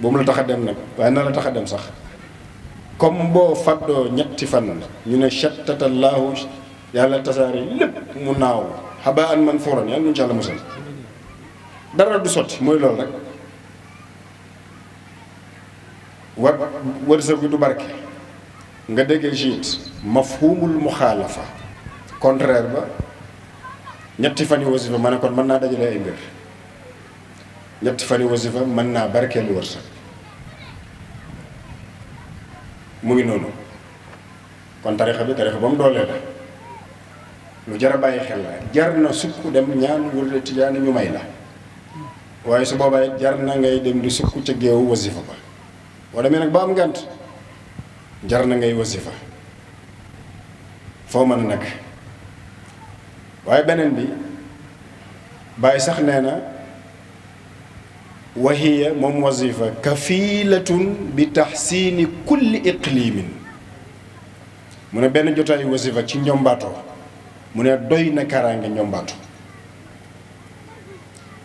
[SPEAKER 2] bu mu la tax a dem nag waaye na la tax a dem sax comme boo fàddoo ñetti fan ñu ne shattatallahu yàlla tasaare lépp mu naaw habaan manfuuran yàlla nu ci yàlla musal dara du sotti mooy loolu rek wërsëg bi du barke nga déggee ci it mafhumul muxaalafa contraire ba ñetti fan yu wasifa ma ne kon mën naa dajale ay mbir ñetti fan yu wasifa mën naa barkeelu wërsëg mu ngi noonu kon tarixa bi tarixa ba mu doolee la lu jar a bàyyi xel la jar na sukk dem ñaan wërde tijaani ñu may la waaye su boobaa jar na ngay dem di sukk ca géewu wasifa ba boo demee nag ba am ngànt jar na ngay wasifa foo mën a nag waaye beneen bi bàyyi sax nee na wahiya moom wasifa kafilatun bi taxsiini kulli iqlimin mu ne benn jotaayu wasifa ci njombaatoo mu ne doy na kaaraange njombaatu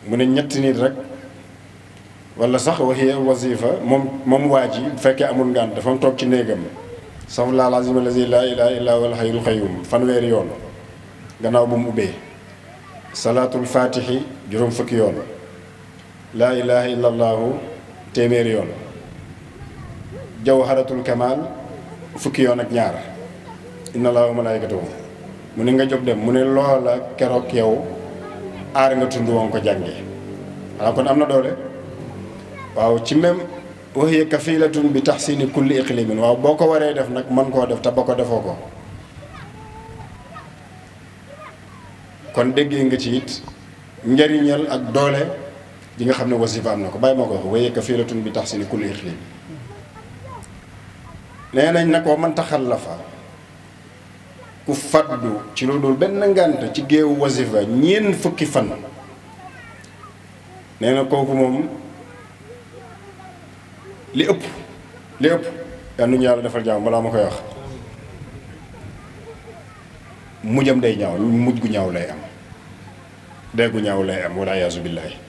[SPEAKER 2] mu ne ñetti nit rek wala sax wahiya wasifa moom waa ji bu fekkee amul ngaan dafa toog ci néegam safla lazim allazi laa ilaha illa huwal hayyul qayyum fanweeri yoon gannaaw bu mu ubbee salaatul faatixi juróom fukki yoon laa ilaha illa allahu téeméeri yoon jawharatul kamal fukki yoon ak ñaar inna allaha wa malaikatahu mu ne nga jóg dem mu ne loola keroog yow aar nga tund woon ko jàngee xanaa kon am na doole waaw ci même wahiya kafilatun bi taxsini kulli iqlimin waaw boo ko waree def nag mën koo def te ba ko defoo ko kon déggee nga ci it njariñal ak doole di nga xam ne wasifa am na ko bàyyi ma ko wax waye kafilatun bi tahsini kulli iqlim nee nañ na ko man taxallafa ku faddu ci lu dul benn ngànt ci géewu wasifa ñeent fukki fan nee na kooku moom li ëpp yal nañu yàlla defal jàmm balaa ma koy wax mujjam day ñaaw mujj gu ñaaw lay am dee gu ñaaw lay am wala yaasu billaahi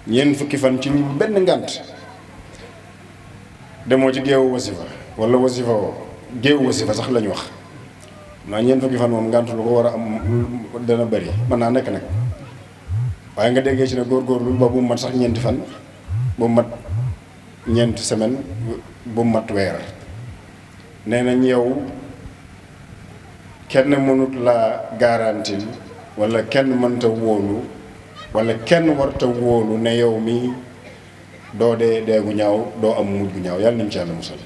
[SPEAKER 2] ñeent fukki fan ci lu benn ngànt demoo ci géewu wasifa wala wasifa woo géewu wasifa sax lañu wax naa ñeent fukki fan moom ngànt lu ko war a am dana bëri mën naa nekk nag waaye nga déggee ci ne góorgóorlu ba bu mat sax ñeenti fan bu mat ñeenti semaine bu mat weer nee nañ yow kenn mënut laa garantil wala kenn mënta wóolu wala kenn warta wóolu ne yow mi doo dee deegu ñaaw doo am mujj gu ñaaw yàlla nañu ci yàlla musal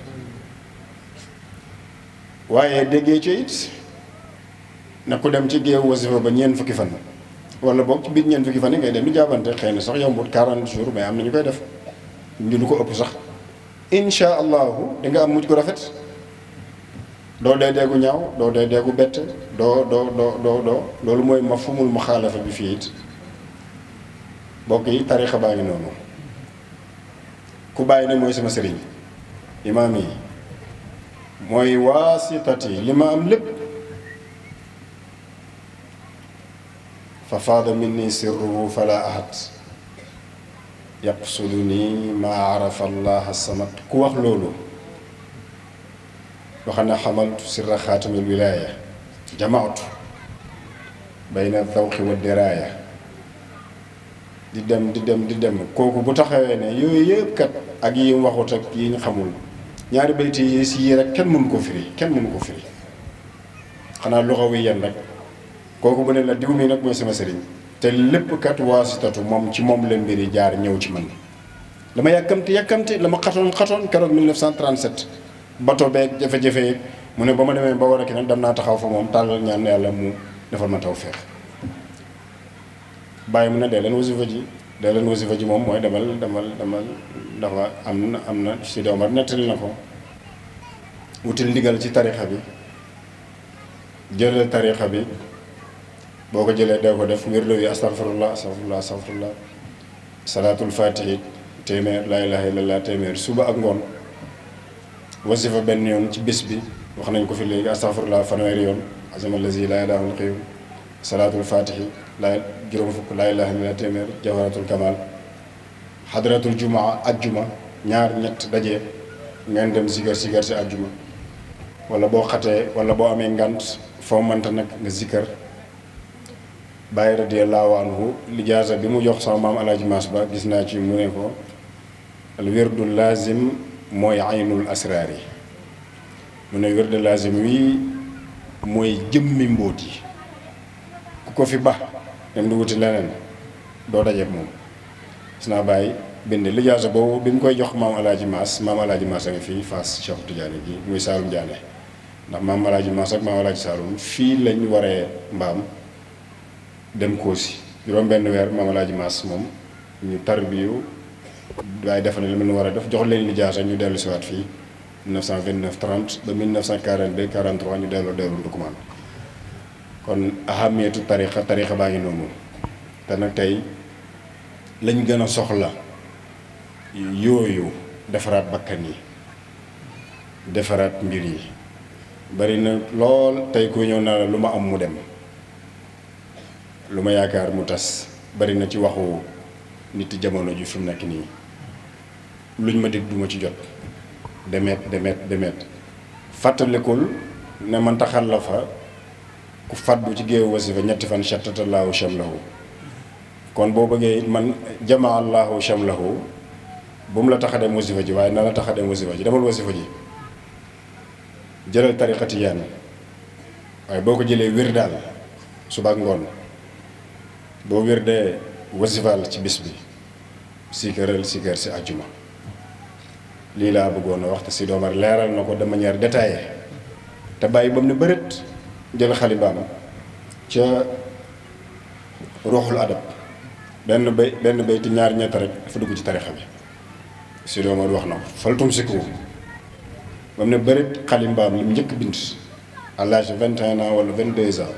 [SPEAKER 2] waaye déggee ci it ne ku dem ci géew wasifa ba ñeent fukki fan wala boog ci biir ñeent fukki fan yi ngay dem di jaabante xëy na sax yombut 40 jours mais am na ñu koy def ñu du ko ëpp sax insha allahu di nga am mujj gu rafet doo dee deegu ñaaw doo dee deegu bett doo loolu mooy mafhumul muxaalafa bi fii it bokk yi tarixa baa ngi noonu ku bàyyi ne mooy sama sëriñ imaam yi mooy waasitati li ma am lépp fa faada minni sirruhu fala ahad yaqsuluni ma arafa allah samad ku wax loolu wax na xamaltu sirra xaatamil wilaaya jamaatu bayna dawqi wa diraaya di dem kooku bu taxawee ne yooyu yëpp kat ak yi waxut ak yi ñu xamul ñaari bayti yi si yii rek kenn mënu ko firi xanaa loxo wi yan rek kooku bu ne la diw mi nag mooy sama sëriñ te lépp kat waasitatu moom ci moom la mbiri jaar ñëw ci man la ma yàkkamti la ma xatoon keroog 1937 bato beeg jafe-jafe mu ne ba ma demee ba war a ki nag dem naa taxaw fa moom tàllal ñaan yàlla mu defal ma taw feex bàyyi mu ne dee leen wasifa ji moom mooy demal dafa am na Sidi Omar nettali na ko wutil ndigal ci tarixa bi jëlal tarixa bi boo ko jëlee dee ko def wirdo yi astaghfirullah salaatul fatihi téeméer laa ilaha illallah téeméer suba ak ngoon wasifa benn yoon ci bis bi wax nañ ko fi léegi astaghfirullah fanweeri yoon azama lazi laa ilaaha illa qayyum salaatul fatihi juróom fukk laa ilaha illallah téeméer jawharatul kamal xadratul jumaa ajjuma ñaar ñett daje ngeen dem sigar si ajjuma wala boo xatee wala boo amee ngant foo mënta nag nga zikkar bàyyi radiyallahu anhu lijaasa bi mu jox sama maam alaaji Maas ba gis naa ci mu ne ko al wirdu lazim mooy aynul asraar yi mu ne wirdu lazim wi mooy jëmmi mbóot yi ku ko fi ba dem di wuti leneen doo dajeek moom gis naa bàyyi bind lijaasa boobu bi mu koy jox maam alaaji Maas a ngi fii Fass Cheikh Tidiane gi muy Saalum Diané ndax maam alaaji Maas ak maam alaaji Saalum fii lañ waree mbaam dem Koosi juróom benn weer maam alaaji Maas moom ñu tarbiyu waaye defa ne li mu war a def jox leen lijaasa ñu dellu siwaat fii 1929 30 ba 1942 43 ñu dellu Ndukumaan kon ahamiyatu tarixa baa ngi noonu te nag tey lañ gën a soxla yooyu defaraat bakkan yi defaraat mbir yi bari na lool tey ku ñëw na la lu ma am mu dem lu ma yaakaar mu tas bari na ci waxu nit jamono ji fi mu nekk nii luñ ma dig duma ci jot demeet fàttalikul ne man taxal la fa ku faddu ci géewu wasifa ñetti fan shattatallahu shamlahu kon boo bëggee it man jamaa allahu shamlahu bu mu la tax a dem wasifa ji waaye na la tax a dem wasifa ji demal wasifa ji jëlal tariqa tijaan waaye boo ko jëlee wér daal suba ak ngoon boo wér dee wasifaal ci bis bi sikar si àjjuma lii laa bëggoon a wax te Sidi Omar leeral na ko de manière détaillée te bàyyi ba mu ne bërët jël xalibaam ca ruuxul adab benn bay te ñaar ñett rek dafa dugg ci tarixa bi si dooma wax na ko faltum sikku ba mu ne bërit xalimbaam li mu njëkk bind à l'âge de 21 ans wala 22 ans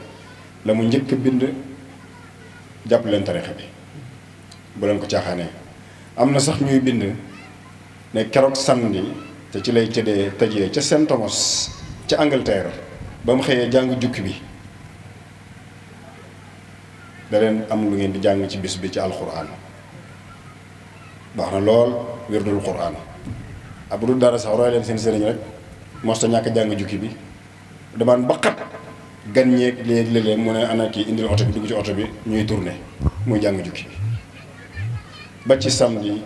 [SPEAKER 2] la mu njëkk bind jàpp leen tarixa bi bu leen ko caaxaanee am na sax ñuy bind ne keroog samedi te ci lay tëjee ca Saint Thomas ca Angleterre ba mu xëyee jàng jukki bi da leen am lu ngeen di jàng ci bis bi ci alxuraan baax na lool wirdul xuraan bu dul dara sax roy leen seen sëriñ rek mosta ñàkk jàng jukki bi damaan ba xat gan ñeeg léeg-léeg mu ne ana kii indil oto bi dugg ci oto bi ñuy tourné muy jàng jukki bi ba ci samedi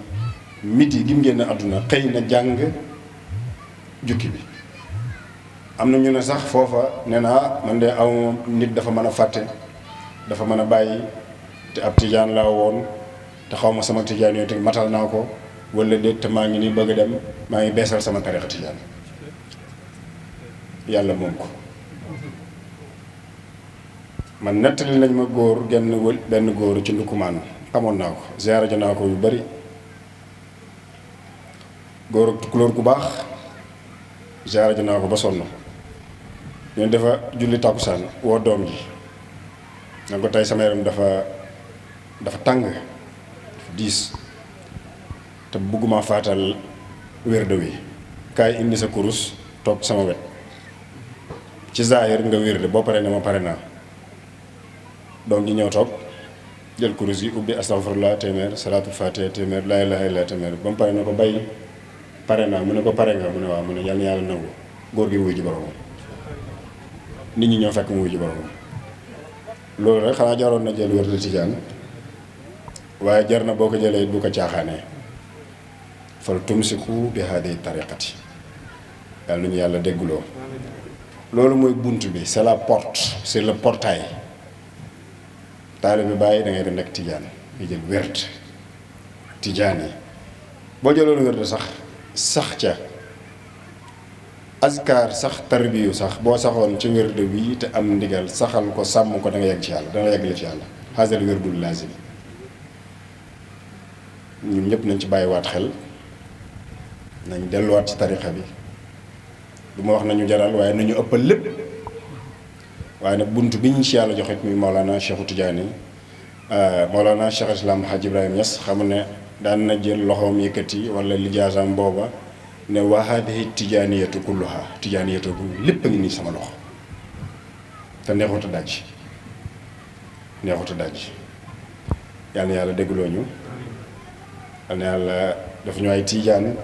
[SPEAKER 2] midi gi mu génn àdduna xëy na jàng jukki bi am na ñu ne sax foofa nee naa man de aw nit dafa mën a fàtte dafa mën a bàyyi te ab tijaan laa woon te xaw ma sama tijaan yooyu te matal naa ko wala déet te maa ngi nii bëgg a dem maa ngi beesal sama tarixa tijaan yàlla moom ko man nettali nañ ma góor benn góor ci ndukkumaan xamoon naa ko ziyaara ja naa ko yu bari góor ak tukulóor gu baax ziyaara ja naa ko ba sonn ñun dafa julli tàkkusaan woo doom ji na ko tey sama yaram dafa tàng dafa diis te bëgguma faatal wérde wi kaay indi sa kurus toog sama wet ci zaahir nga wérde boo paree ne ma pare naa doom ji ñëw toog jël kurus yi ubbi astaghfirullah téeméer salaatul faatiha téeméer laa ilaaha illa téeméer ba mu pare ne ko bay pare naa mu ne ko pare nga mu ne waaw mu ne yàlla na yàlla nangu góor gi wuy ji boromam nit ñi ñoo fekk mu wuy ji boromam loolu rek xanaa jaroon na jël wér de tijaan waaye jar na boo ko jëlee it bu ko caaxaanee fal tumsiku bi haadihi tariqati yàlla nañu yàlla dégguloo loolu mooy bunt bi c'est la porte c'est le portail taalibe bi bàyyi da ngay dem nekk tijaan nga jël wér tijaan yi boo jëloon wér de sax ca azkar sax tarbiyu sax boo saxoon ci wérde wi te am ndigal saxal ko sàmm ko da nga yegg ci yàlla dana yeggale ci yàlla xaasal wérdul lazim ñun ñëpp nañ ci bàyyiwaat xel nañ delluwaat ci tarixa bi du ma wax nañu jaral waaye nañu ëppal lépp waaye nag bunt bi ñu ci yàlla joxit muy Maolana Cheikhu Tidiane Maolana Cheikh Islam Hadj Ibrahima Niass xam ne daan na jël loxoom yëkkati wala lijaasam booba ne wa haadihi tijaaniyatu kulluha tijaaniyatu lépp a ngi nii sama loxo te neexut a daj yàlla na yàlla déggloo ñu yàlla na yàlla dafa ñu ay tijaan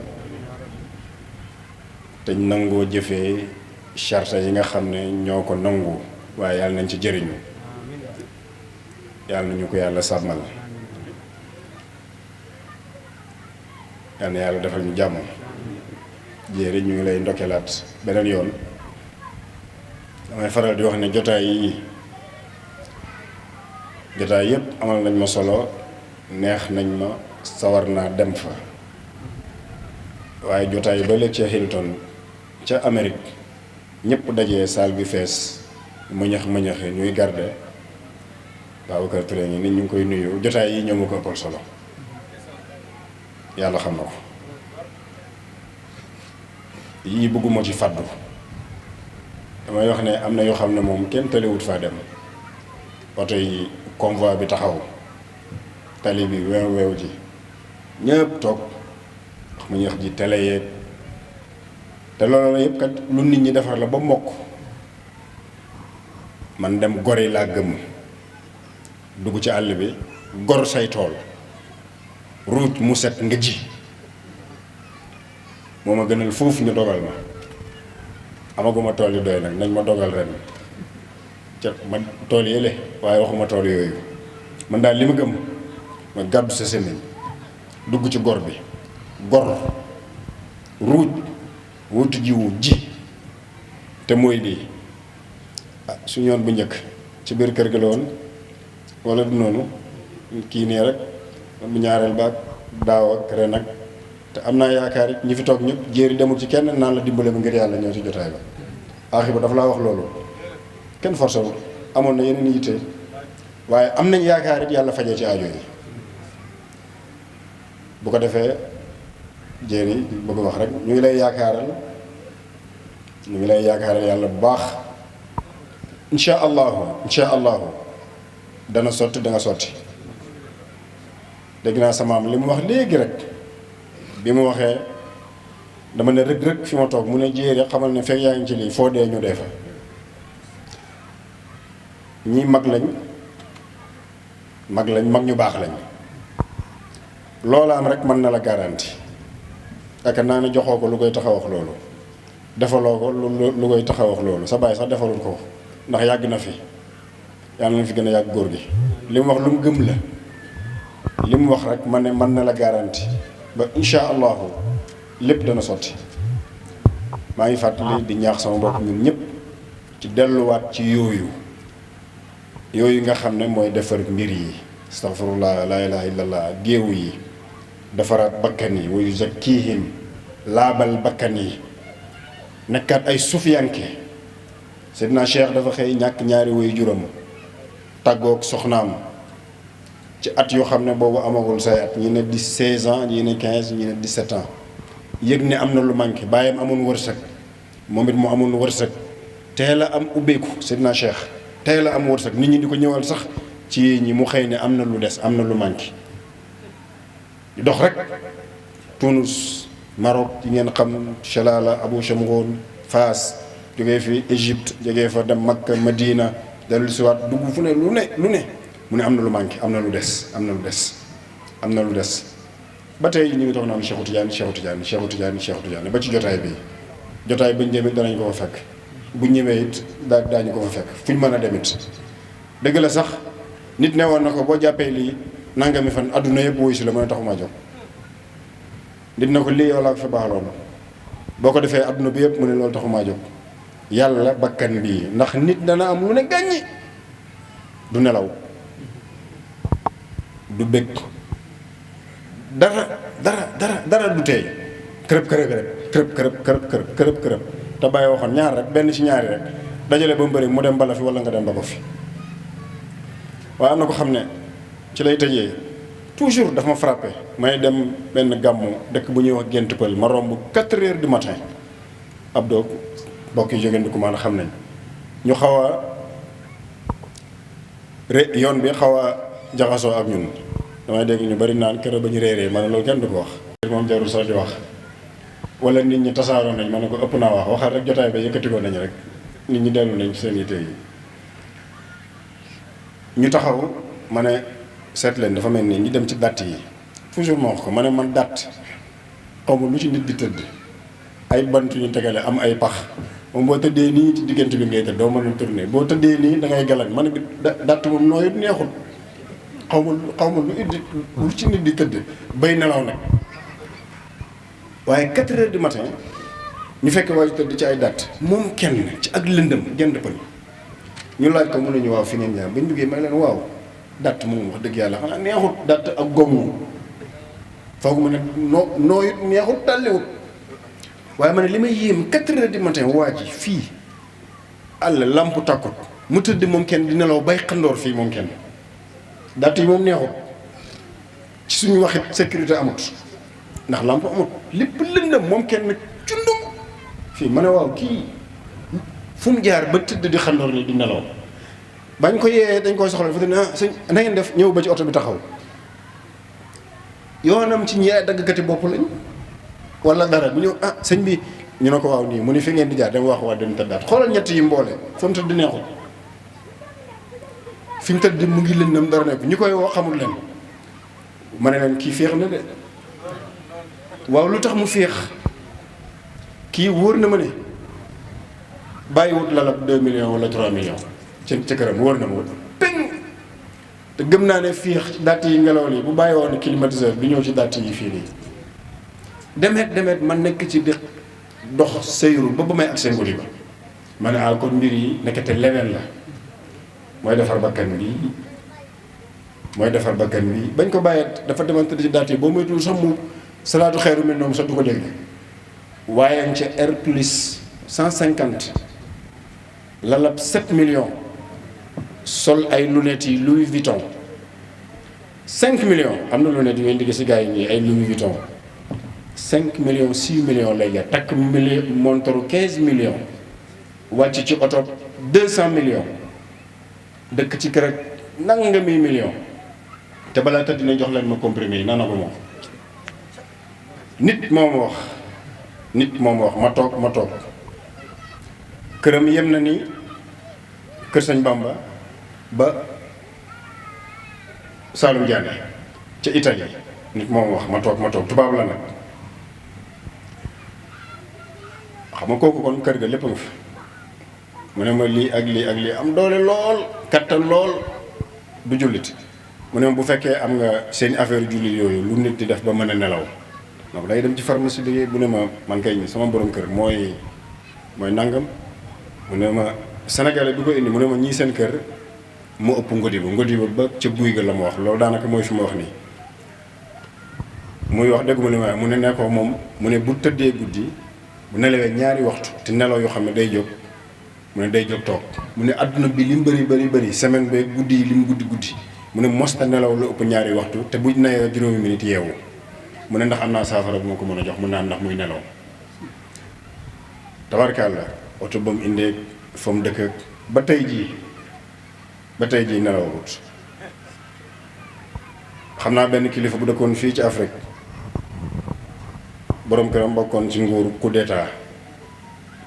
[SPEAKER 2] te nangoo jëfee charte yi nga xam ne ñoo ko nangu waaye yàlla nañ ci jëriñu yàlla nañu ko yàlla sàmmal yàlla na yàlla defal ñu jàmm jéeri ñu ngi lay ndokkeelaat beneen yoon damay faral di wax ne jotaay yépp amal nañ ma solo neex nañ ma sawar naa dem fa waaye jotaay ba léegi ca Hilton ca Amérique ñëpp dajee salle bi fees mëñaxe ñuy garde Babacar Touré ngi nit ñu ngi koy nuyu jotaay yi ñoo ma ko ëppal solo yàlla xam na ko yii bëgguma ci fàddu damay wax ne am na yoo xam ne moom kenn tëlewut faa dem oto yi convoi bi taxaw tali bi weew ji ñëpp toog wax mu ñeex ji télé yeeg te loolu yëpp kat lu nit ñi defar la ba mokk man dem gori laa gëm dugg ci àll bi gor say tool ruuj mu set nga ji moo ma gënal foofu ñu dogal ma amaguma tool yi doy nag nañ ma dogal ren ca ma tool yële waaye waxuma tool yooyu man daal li ma gëm ma gàddu sa semaine dugg ci gor bi gor ruuj wutu jiwu ji te mooy lii suñu yoon bu njëkk ci biir kër gi la woon wala du noonu kii nii rek bu ñaareel baag daaw ak ren ak te am naa yaakaar it ñi fi toog ñëpp jéeri demul ci kenn naan la dimbale ma ngir yàlla ñëw ci jotaay ba aaxi ba dafa laa wax loolu kenn forcé wu amoon na yeneen yitte waaye am nañ yaakaar it yàlla fajee ci aajo yi bu ko defee jéeri bëgg wax rek ñu ngi lay yaakaaral yàlla bu baax insha allahu dana sotti da nga sotti dégg naa sama am li mu wax léegi rek bi mu waxee dama ne rëg fi ma toog mu ne jéeri xamal ne fekk yaa ngi ci lii foo dee ñu dee fa ñii mag lañ mag ñu baax lañ loola am rek mën na la garanti ak naa ne joxoo ko lu koy tax a wax loolu defaloo ko lu koy tax a wax loolu sa baay sax defalul ko ndax yàgg na fi yàlla na fi gën a yàgg góor gi li mu wax lu mu gëm la li mu wax rek man ne mën na la garanti ba insha allahu lépp dana sotti maa ngi fàttali di ñaax sama bopp ñun ñëpp ci delluwaat ci yooyu nga xam ne mooy defar mbir yi astaghfirullah la ilaha illallah géew yi defaraat bakkan yi wa yuzakkihim laabal bakkan yi nekkaat ay sufiyanke Seydina Cheikh dafa xëy ñàkk ñaari way juróom tàggoog soxnaam ci at yoo xam ne boobu amagul say at ñi ne 16 ans ñi ne 15 ñi ne 17 ans yëg ne am na lu manqué bàyyam amoon wërsëg moom it mu amoon wërsëg teel a am ubbeeku Seydina Cheikh teel a am wërsëg nit ñi di ko ñëwal sax ci ñi mu xëy ne am na lu des am na lu manqué di dox rek Tunis Maroc yi ngeen xam Chelala Abou Chamroun Faas jógee fi Égypte jógee fa dem Makka Madina dellu si waat dugg fu ne lu ne mu ne am na lu manqué am na lu des am na lu des ba tey ñu ngi toog naan Cheikhu Tidiane ba ci jotaay bañ demit danañ ko fa fekk bu ñëwee it daañu ko fa fekk fu ñu mën a demit dëgg la sax nit ne woon na ko boo jàppee lii nangami fan adduna yëpp woy si la mën a taxumaa jóg nit na ko lii yow laa ko fi baaxaloon boo ko defee adduna bi yëpp mu ne loolu taxumaa jóg yàlla bakkan bii ndax nit dana am lu ne gàññi du nelaw du bëgg dara du teey kërëb te bàyyi waxoon ñaar rek benn ci ñaari rek dajale ba mu bëri mu dem bala fi wala nga dem ba ko fi waaye am na ko xam ne ci lay tëjee toujours dafa ma frappé may dem benn gàmmu dëkk bu ñuy wax Gént Pël ma romb 4 heures du matin ab doog mbokk yi jógeen bi commande xam nañ ñu xaw a yoon bi xaw a jaxasoo ak ñun damay dégg ñu bari naan keroog ba ñu réeree ma ne loolu kenn du ko wax moom jarul sax di wax wala nit ñi tasaaroo nañ ma ne ko ëpp naa wax waxal rek jotaay ba yëkkatikoo nañ rek nit ñi dellu nañ seen yitte yi ñu taxaw ma ne seet leen dafa mel ni ñu dem ci dàtt yi toujours ma wax ko ma ne man dàtt xaw ma lu ci nit di tëdd ay bant ñu tegale am ay pax moom boo tëddee nii ci diggante bi ngay tëdd doo mën a tourner boo tëddee nii da ngay galañ ma ne bi dàtt moom nooyut neexul xaw ma lu ci nit di tëdd bay nelaw nag waaye 4 heures du matin ñu fekk waa ji tëdd ci ay dàtt moom kenn ci ak lëndëm Gént Pël ñu laaj ko mën nañu waaw fi ngeen jaar ba ñu duggee may leen waaw dàtt moom wax dëgg yàlla xanaa neexut dàtt ak gomm foogu ma ne nooyut neexut tàlliwut waaye ma ne li may yéem 4 heures du matin waa ji fii àll lamp tàkkut mu tëdd moom kenn di nelaw bay xandoor fii moom kenn dàtt yi moom neexut ci suñu waxit sécurité amut ndax lamp amut lépp lëndëm moom kenn cundum fii ma ne waaw kii fu mu jaar ba tëdd di xandoor ni di nelaw bañ ko yee dañ koy soxla dafa ne sëñ na ngeen def ñëw ba ci oto bi taxaw yoonam ci ñi ay daggkati bopp lañ wala dara bu ñëw sëñ bi ñu ne ko waaw nii mu ni fi ngeen di jaar dem wax waa dañu tëddaat xoolal ñett yi mboole fa mu tëdd neexul fi mu tëdd mu ngi lëndëm dara nekk ñi koy woo xamul leen ma ne leen kii féex na de waaw lu tax mu féex kii wóor na ma ne bàyyiwut lalab 2 millions wala 3 millions ci këram wóor na ma wut peng te gëm naa ne féex dàtt yi ngelaw li bu bàyyi woon climatiseur bi ñëw ci dàtt yi fii nii demet man nekk ci di dox sëyru ba may ak seen nguli ba ma ne kon mbir yi nekkate leneen la mooy defar bakkan bi bañ ko bàyyee dafa demante ci dàtt yi boo moytuwul sax mu salaatu xeeru mel noonu sax du ko dégg waaye nga ca R plus 150 lalab 7 millions sol ay lunettes yi Louis Vuitton 5 millions am na lu ne di ngeen di gis si gars yi nii ay Louis Vuitton 5 millions 6 millions lay jar takk montre 15 millions wàcc ci oto 200 millions dëkk ci kër ak nangami millions te balaa tëdd dina jox leen ma comprimé yi nana ko moom nit moo ma wax ma toog këram yem na ni kër Sëñ Bamba ba Saalum Diané ca Italie nit moo ma wax ma toog tubaab la nag xam nga kooku kon kër ga lépp nga fi mu ne ma lii ak lii am doole lool kattan lool du jullit mu ne ma bu fekkee am nga seen affaire jullit yooyu lu nit di def ba mën a nelaw donc day dem ci pharmacie bi bu ne ma man kay sama borom kër mooy nangam mu ne ma sénégalais bi ko indi mu ne ma ñii seen kër mu ëpp ngodi ba ca guy ga la ma wax loolu daanaka mooy fi ma wax nii muy wax dëgg mu ne ma mu ne nekkoo moom mu ne bu tëddee guddi bu nelawee ñaari waxtu te nelaw yoo xam ne day jóg mu ne day jóg toog mu ne adduna bi li mu bëri semaine ba guddi yi li mu guddi mu ne mosta nelaw lu ëpp ñaari waxtu te bu nayoo juróomi minute yeewu mu ne ndax am naa saafara bu ma ko mën a jox mu naan ndax muy nelaw tabarkàlla oto ba mu indee fa mu dëkk ba tey jii nelawut xam naa benn kilifa bu dëkkoon fii ci Afrique borom këram bokkoon ci nguuru coup d'état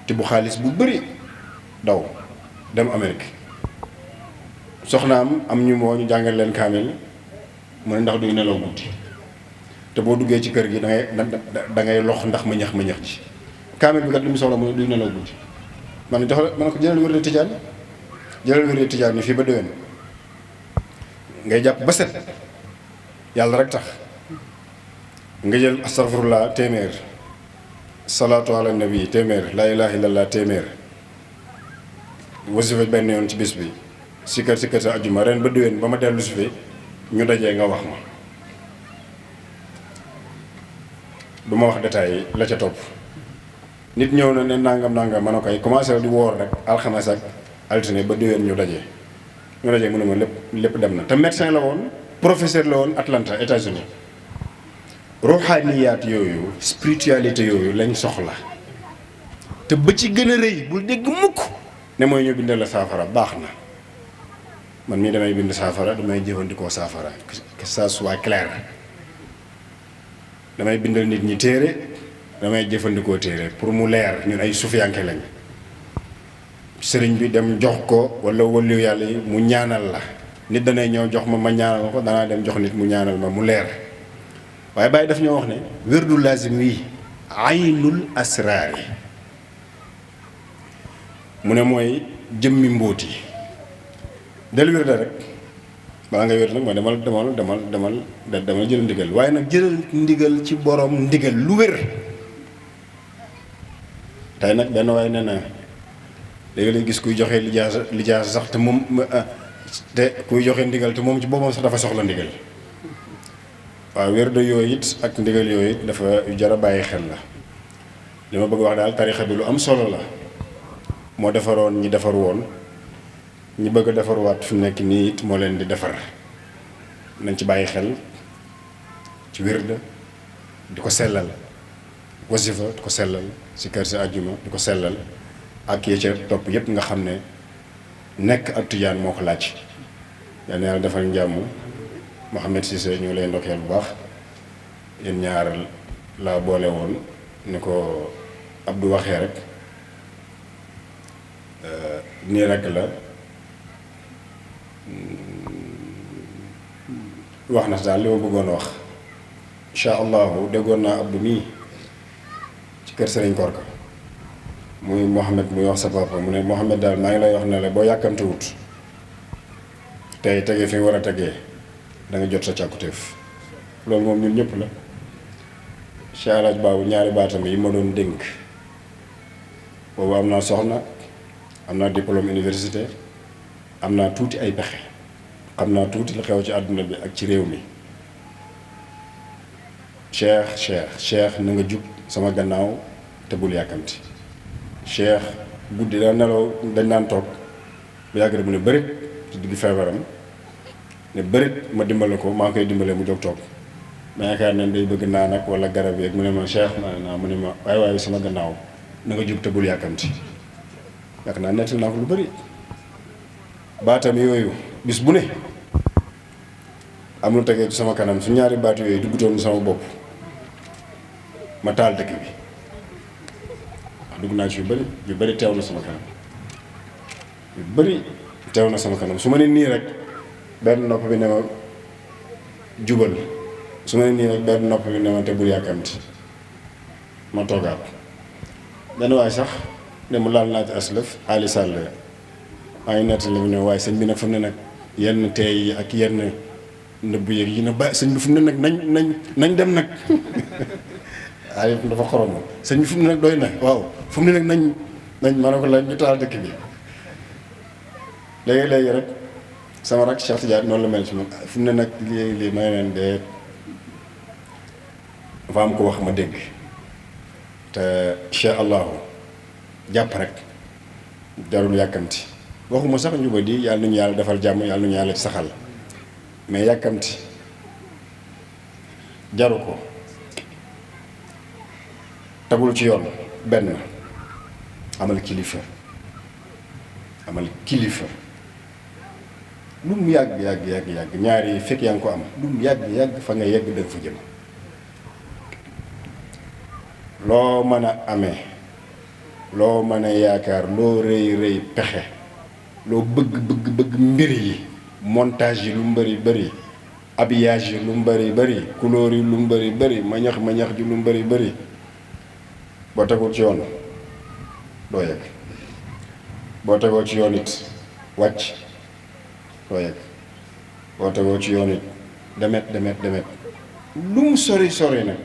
[SPEAKER 2] te bu xaalis bu bëri daw dem Amérique soxnaam am ñu moo ñu jàngal leen kaamil mu ne ndax duy nelaw guddi te boo duggee ci kër gi da ngay lox ndax ma ñax ji kaamil bi kat li mu soxla mu ne duy nelaw guddi man ko jëlal wér de tijaan ni fii ba déwén ngay jàpp ba set yàlla rek tax nga jël astaghfirullah téeméer salaatu ala nabi téeméer laa ilaha illallah téeméer wasifa benn yoon ci bis bi si kër sa ajjuma ren ba déwén ba ma dellu si fi ñu dajee nga wax ma du ma wax détails yi la ca topp nit ñëw na ne nangam ma ne koy commencé di woor rek alxames ak altine ba déwén ñu dajee mu ne ma lépp dem na te médecin la woon professeur la woon Atlanta États-Unis ruuxaaniyaat yooyu spiritualité yooyu lañ soxla te ba ci gën a rëy bul dégg mukk ne mooy ñu bindal la saafara baax na man mii damay bind saafara damay jëfandikoo saafara que ça soit clair damay bindal nit ñi téere damay jëfandikoo téere pour mu leer ñun ay sufiyanke lañ sëriñ bi dem jox ko wala waliyu yàlla yi mu ñaanal la nit danay ñëw jox ma ñaanal ko danaa dem jox nit mu ñaanal ma mu leer waaye bàyyi daf ñoo wax ne wérdu lazim wi aynul asraari mu ne mooy jëmmi mbóoti del wér da rek balaa ngay wér nag mooy demal jël ndigal waaye nag jëlal ndigal ci borom ndigal lu wér tey nag benn waaye nee na léegi lay gis kuy joxe lijaasa sax te moom te kuy joxe ndigal te moom ci boppam sax dafa soxla ndigal waaw wérdo yooyu it ak ndigal yooyu it dafa jar a bàyyi xel la li ma bëgg wax daal tarixa bi lu am solo la moo defaroon ñi defar woon ñi bëgg a defarwaat fi mu nekk nii it moo leen di defar nañ ci bàyyi xel ci wérda di ko sellal wasifa di ko sellal si kër si àjjuma di ko sellal ak yee ca topp yépp nga xam ne nekk ak tijaan moo ko laaj yal na yàlla defal njàmm Mouhamed Cissé ñu ngi lay ndokkeel bu baax yéen ñaar laa boole woon ni ko Abdou waxee rek nii rek la wax na daal li ma bëggoon wax incha allahu déggoon naa Abdou mii ci kër Serigne Korka muy Mouhamed muy wax sa papa mu ne Mouhamed daal maa ngi lay wax ne la boo yàkkamtewut tey tegee fi war a tegee da nga jot sa càkkutéef loolu moom ñun ñëpp la Cheikh El Hadj Babou ñaari baatam yi ma doon dénk boobu am naa soxna am naa diplôme université am naa tuuti ay pexe xam naa tuuti li xew ci àdduna bi ak ci réew mi Cheikh na nga jug sama gannaaw te bul yàkkamti Cheikh guddi daa nelaw dañ daan toog bu yàgg rek mu ne bëri ci digg feebaram ne bërit ma dimbale ko maa ngi koy dimbale mu jóg toog ma yaakaar ne day bëgg naa nag wala garab yeeg mu ne ma Cheikh ma naa mu ne ma waaye sama gannaaw na nga jub te bul yàkkamti yaakaar naa nettal naa ko lu bëri baatam yooyu bis bu ne am lu tegee ci sama kanam su ñaari baat yooyu duggutoon sama bopp ma taal dëkk bi wax dugg naa ci yu bëri teew na sama kanam yu bëri teew na sama kanam su ma ne nii rek benn nopp bi ne ma jubal su ma ne nii rek benn nopp bi ne ma te bul yàkkamti ma toogaat benn waay sax ne mu laal naa ci aslëf Ali Sall maa ngi nettali mu ne waaye sëñ bi nag fu mu ne nag yenn teey yi ak yenn nëbb yëg yi nag ba sëñ bi fu mu ne nag nañ dem nag waaye dafa xoromoon sëñ bi fu mu ne nag doy na waaw fu mu ne nag nañ ma ne ko la ñu taal dëkk bi léegi rek sama rak Cheikh Tidiane noonu la mel ci moom fu mu ne nag lii may leen dee dafa am ko wax ma dégg te incha allahu jàpp rek jarul yàkkamti waxuma sax njuba di yàlla nañu yàlla defal jàmm yàlla nañu yàlla ci saxal mais yàkkamti jaru ko tagul ci yoon benn amal kilifa lu mu yàgg ñaari fekk yaa ngi ko am lu mu yàgg fa nga yegg dëgg fa jëm loo mën a amee loo mën a yaakaar loo rëy pexe loo bëgg mbir yi montage yi lu mu bëri habillage yi lu mu bëri couleur yi lu mu bëri mañax ji lu mu bëri boo tegul ci yoon doo yegg boo tegoo ci yoon it wàcc doo yegg boo tegoo ci yoon it demet lu mu sori nag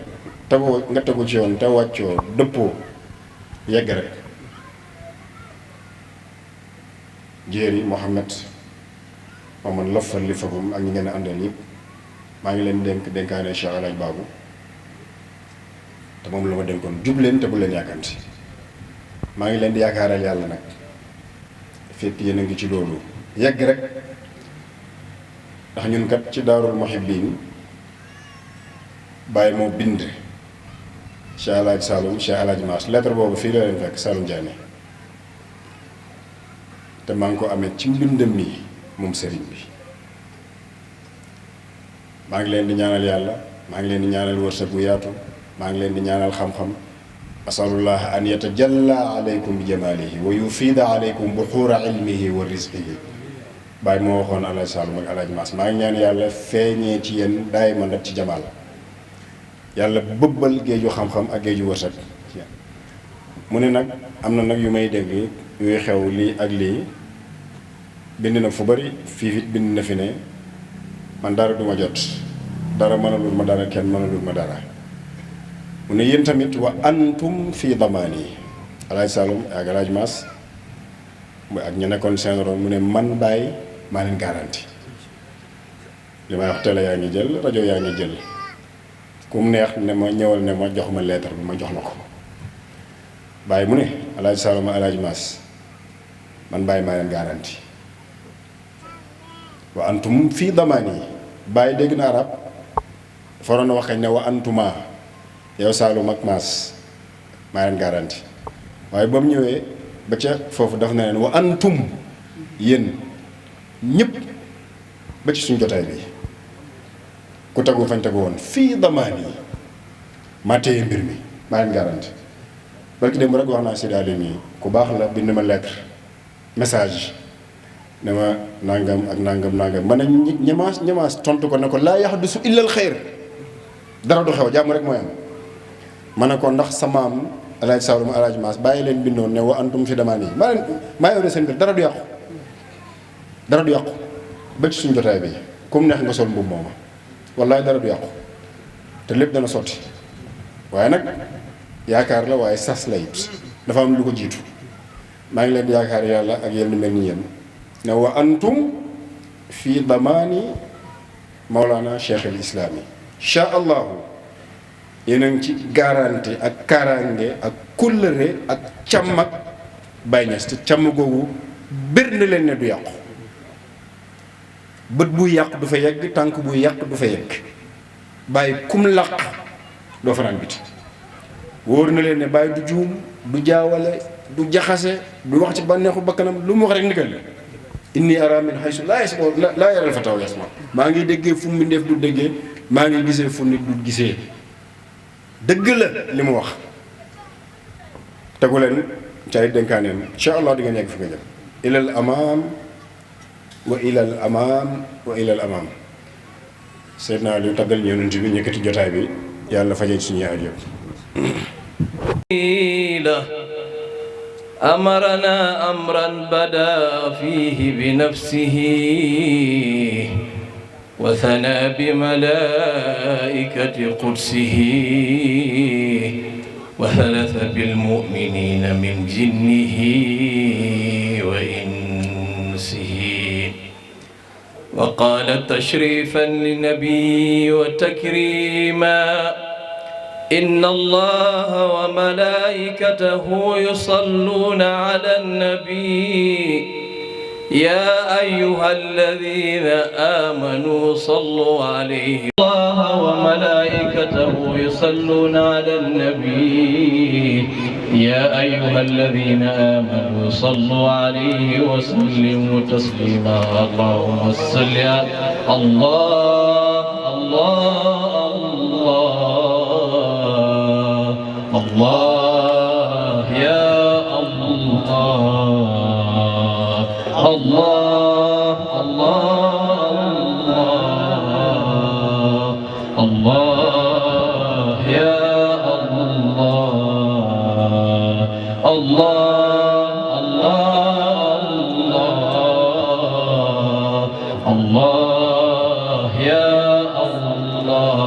[SPEAKER 2] nga tegu ci yoon te wàccoo dëppoo yegg rek jéeri Mohamed maman lafal li fagum ak ñi ngeen a àndal yëpp maa ngi leen dénkaane Cheikh Alaj Baabu te moom la ma dénkoon jub leen te bu leen yàkkanti maa ngi leen di yaakaaral yàlla nag fépp yéen a ngi ci loolu yegg rek ndax ñun kat ci Daarul Muhibbiin bàyyi moo bind Cheikh Alaj Saloum Cheikh Alaj Maas lettre boobu fii la leen fekk Saloum Diané te maa ngi ko amee ci mbindam mi moom sëriñ bi maa ngi leen di ñaanal yàlla maa ngi leen di ñaanal wërsëg bu yaatu maa ngi leen di ñaanal xam-xam asalullah an yatajalla alaykum bi jamalihi wa yufida alaykum buxuura ilmihi wa rizqihi bàyyi moo waxoon Alaj Saloum ak Alaj Maas maa ngi ñaan yàlla feeñee ci yéen daay ma nag ci jamaal yàlla bëbbal géeju xam-xam ak géeju wërsëg mu ne nag am na nag yu may dégg yuy xew lii ak lii bind na fu bari fii bind na fi ne man dara duma jot dara mënalul ma dara kenn mënalul ma dara mu ne yéen tamit wa antum fii damaani Alaj Saloum ak Alaj Maas ak ñu nekkoon seen ron mu ne man Baye maa leen garanti li may wax télé yaa ngi jël rajo yaa ngi jël ku mu neex ne ma ñëwal ne ma jox ma lettre bi ma jox la ko Baye mu ne Alaj Saloum ak Alaj Maas man Baye maa leen garanti wa antum fii damaani Baye dégg na arab foroon na waxee ne wa antuma yow Saloum ak Maas maa leen garanti waaye ba mu ñëwee ba ca foofu daf na leen wa antum yéen ñëpp ba ci suñ jotaay bi ku tegu fañ tegu woon fii damaani maa téye mbir mi maa leen garanti barki démb rek wax naa Sidi Alioune ku baax la bind ma lettre message ne ma nangam ak nangam ma ne ñemaas tontu ko ne ko laa yaxdusu illal xeyr dara du xew jàmm rek mooy am ma ne ko ndax sa maam Alaj Saloum Alaj Maas bàyyi leen bindoon ne wa antum fi damaan yi maa yore seen mbir dara du yàqu ba ci suñ jotaay bi comme neex nga sol mbubb mooma wallaay dara du yàqu te lépp dana sotti waaye nag yaakaar la waaye sas la it dafa am lu ko jiitu maa ngi leen di yaakaar yàlla ak yéen mel ni yéen ne wa antum fii damaani Mawlana Cheikh al Islami incha allahu yéen a ngi ci garanti ak kaaraange ak kóllëre ak càmm ak Baye Niass te càmm googu bir na leen ne du yàqu
[SPEAKER 3] bët bu yàq du fa yegg tànk bu yàq du fa yegg bàyyi kum làq doo fanaan biti wóor na leen ne bàyyi du juum du jaawale du jaxase du wax ci bànneexu bakkanam lu mu wax rek ndigal la inni ara min haysu laa yaral fa taw yasma maa ngi déggee fu mbindeef du déggee maa ngi gisee fu nit du gisee dëgg la li mu wax tegu leen ci ay dénkaaneem incha allah di nga yegg fi nga jëm ilal amaam wa ilal amaam wa ilal amaam Seydina Aliou taggal yonent bi ñëkkati jotaay bi yàlla fajee suñuy aaj yëpp
[SPEAKER 4] أمرنا أمرا بدا فيه بنفسه وثنى بملائكة قدسه وثلث بالمؤمنين من جنه وإنسه وقال تشريفا للنبي وتكريما إن الله وملائكته يصلون على النبي يا أيها الذين آمنوا صلوا عليه الله وملائكته يصلون على النبي يا أيها الذين آمنوا صلوا عليه وسلموا تسليما اللهم صل على الله الله الله الله يا الله الله الله الله يا الله الله الله الله يا الله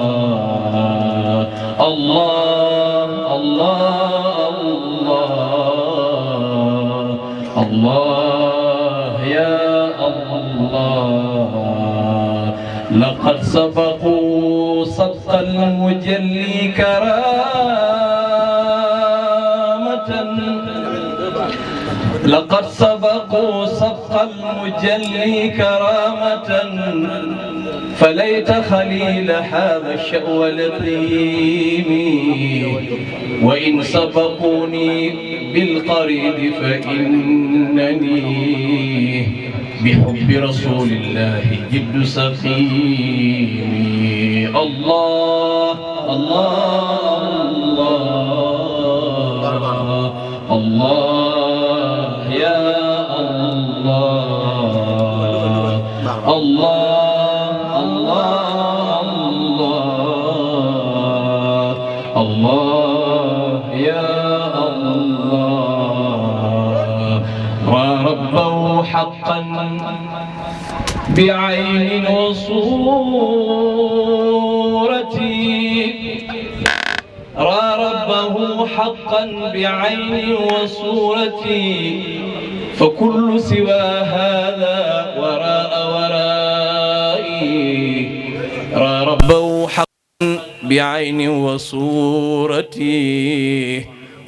[SPEAKER 4] الله الله الله يا الله لقد سبقوا سبق المجلي كرامة لقد سبقوا سبق المجلي كرامة فليت خليل هذا الشأو لطيم وإن سبقوني بالقريب فإنني بحب رسول الله جد سقيم الله الله الله الله يا الله الله الله الله يا الله وربه حقا بعين وصورتي ربه حقا بعين وصورتي فكل سوى هذا وراء ورائي ربه حقا بعين وصورتي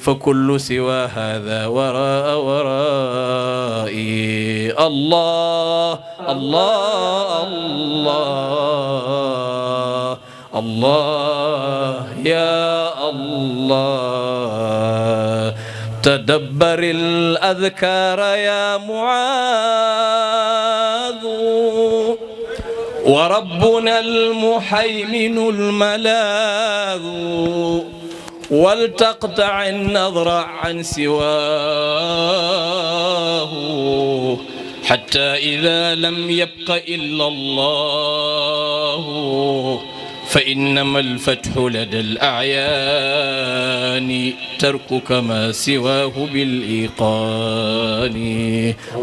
[SPEAKER 4] فكل سوى هذا وراء ورائي الله الله الله الله يا الله تدبر الأذكار يا معاذ وربنا المحيمن الملاذ ولتقطع النظر عن سواه حتى إذا لم يبق إلا الله فإنما الفتح لدى الأعيان تركك ما سواه بالإيقان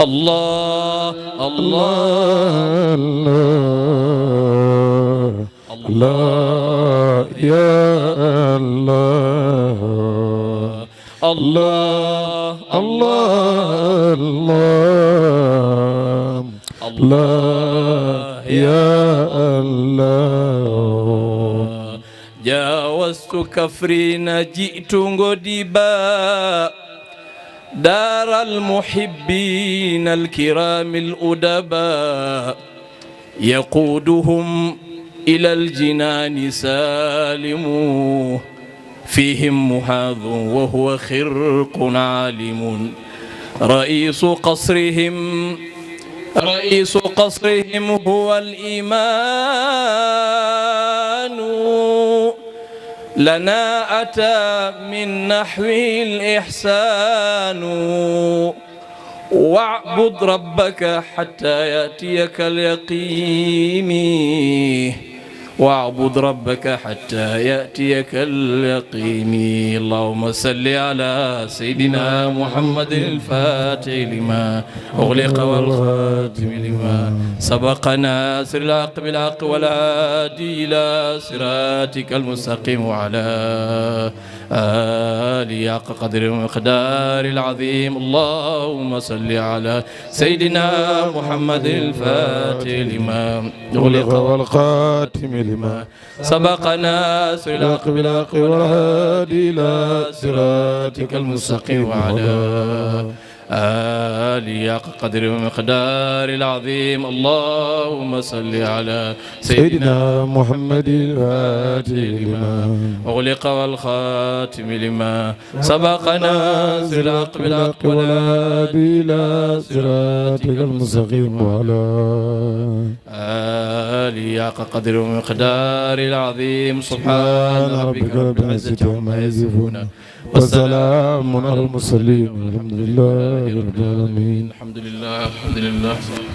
[SPEAKER 4] الله الله
[SPEAKER 5] الله الله يا الله
[SPEAKER 4] الله
[SPEAKER 5] الله الله الله يا الله
[SPEAKER 4] جاوزت كفرين جئت غدبا دار المحبين الكرام الأدباء يقودهم إلى الجنان سالم فيهم محاذ وهو خرق عالم رئيس قصرهم هو الإيمان لنا أتى من نحو الإحسان واعبد ربك حتى يأتيك اليقين واعبد ربك حتى يأتيك اليقين اللهم صل على سيدنا محمد الفاتح لما أغلق والخاتم لما سبق ناصر الحق بالحق والهادي إلى صراطك المستقيم وعلى آله حق قدر ومقدار العظيم اللهم صل على سيدنا محمد الفاتح لما أغلق والخاتم لما سبق ناصر الحق بالحق والهادي إلى صراطك المستقيم وعلى آله حق قدر ومقدار العظيم اللهم صل على سيدنا محمد الفاتح لما أغلق والخاتم لما سبق ناصر الحق بالحق والهادي إلى صراطك المستقيم وعلى آله حق قدر ومقدار العظيم سبحان ربك رب العزة عما يصفون والسلام على المرسلين والحمد لله رب العالمين الحمد لله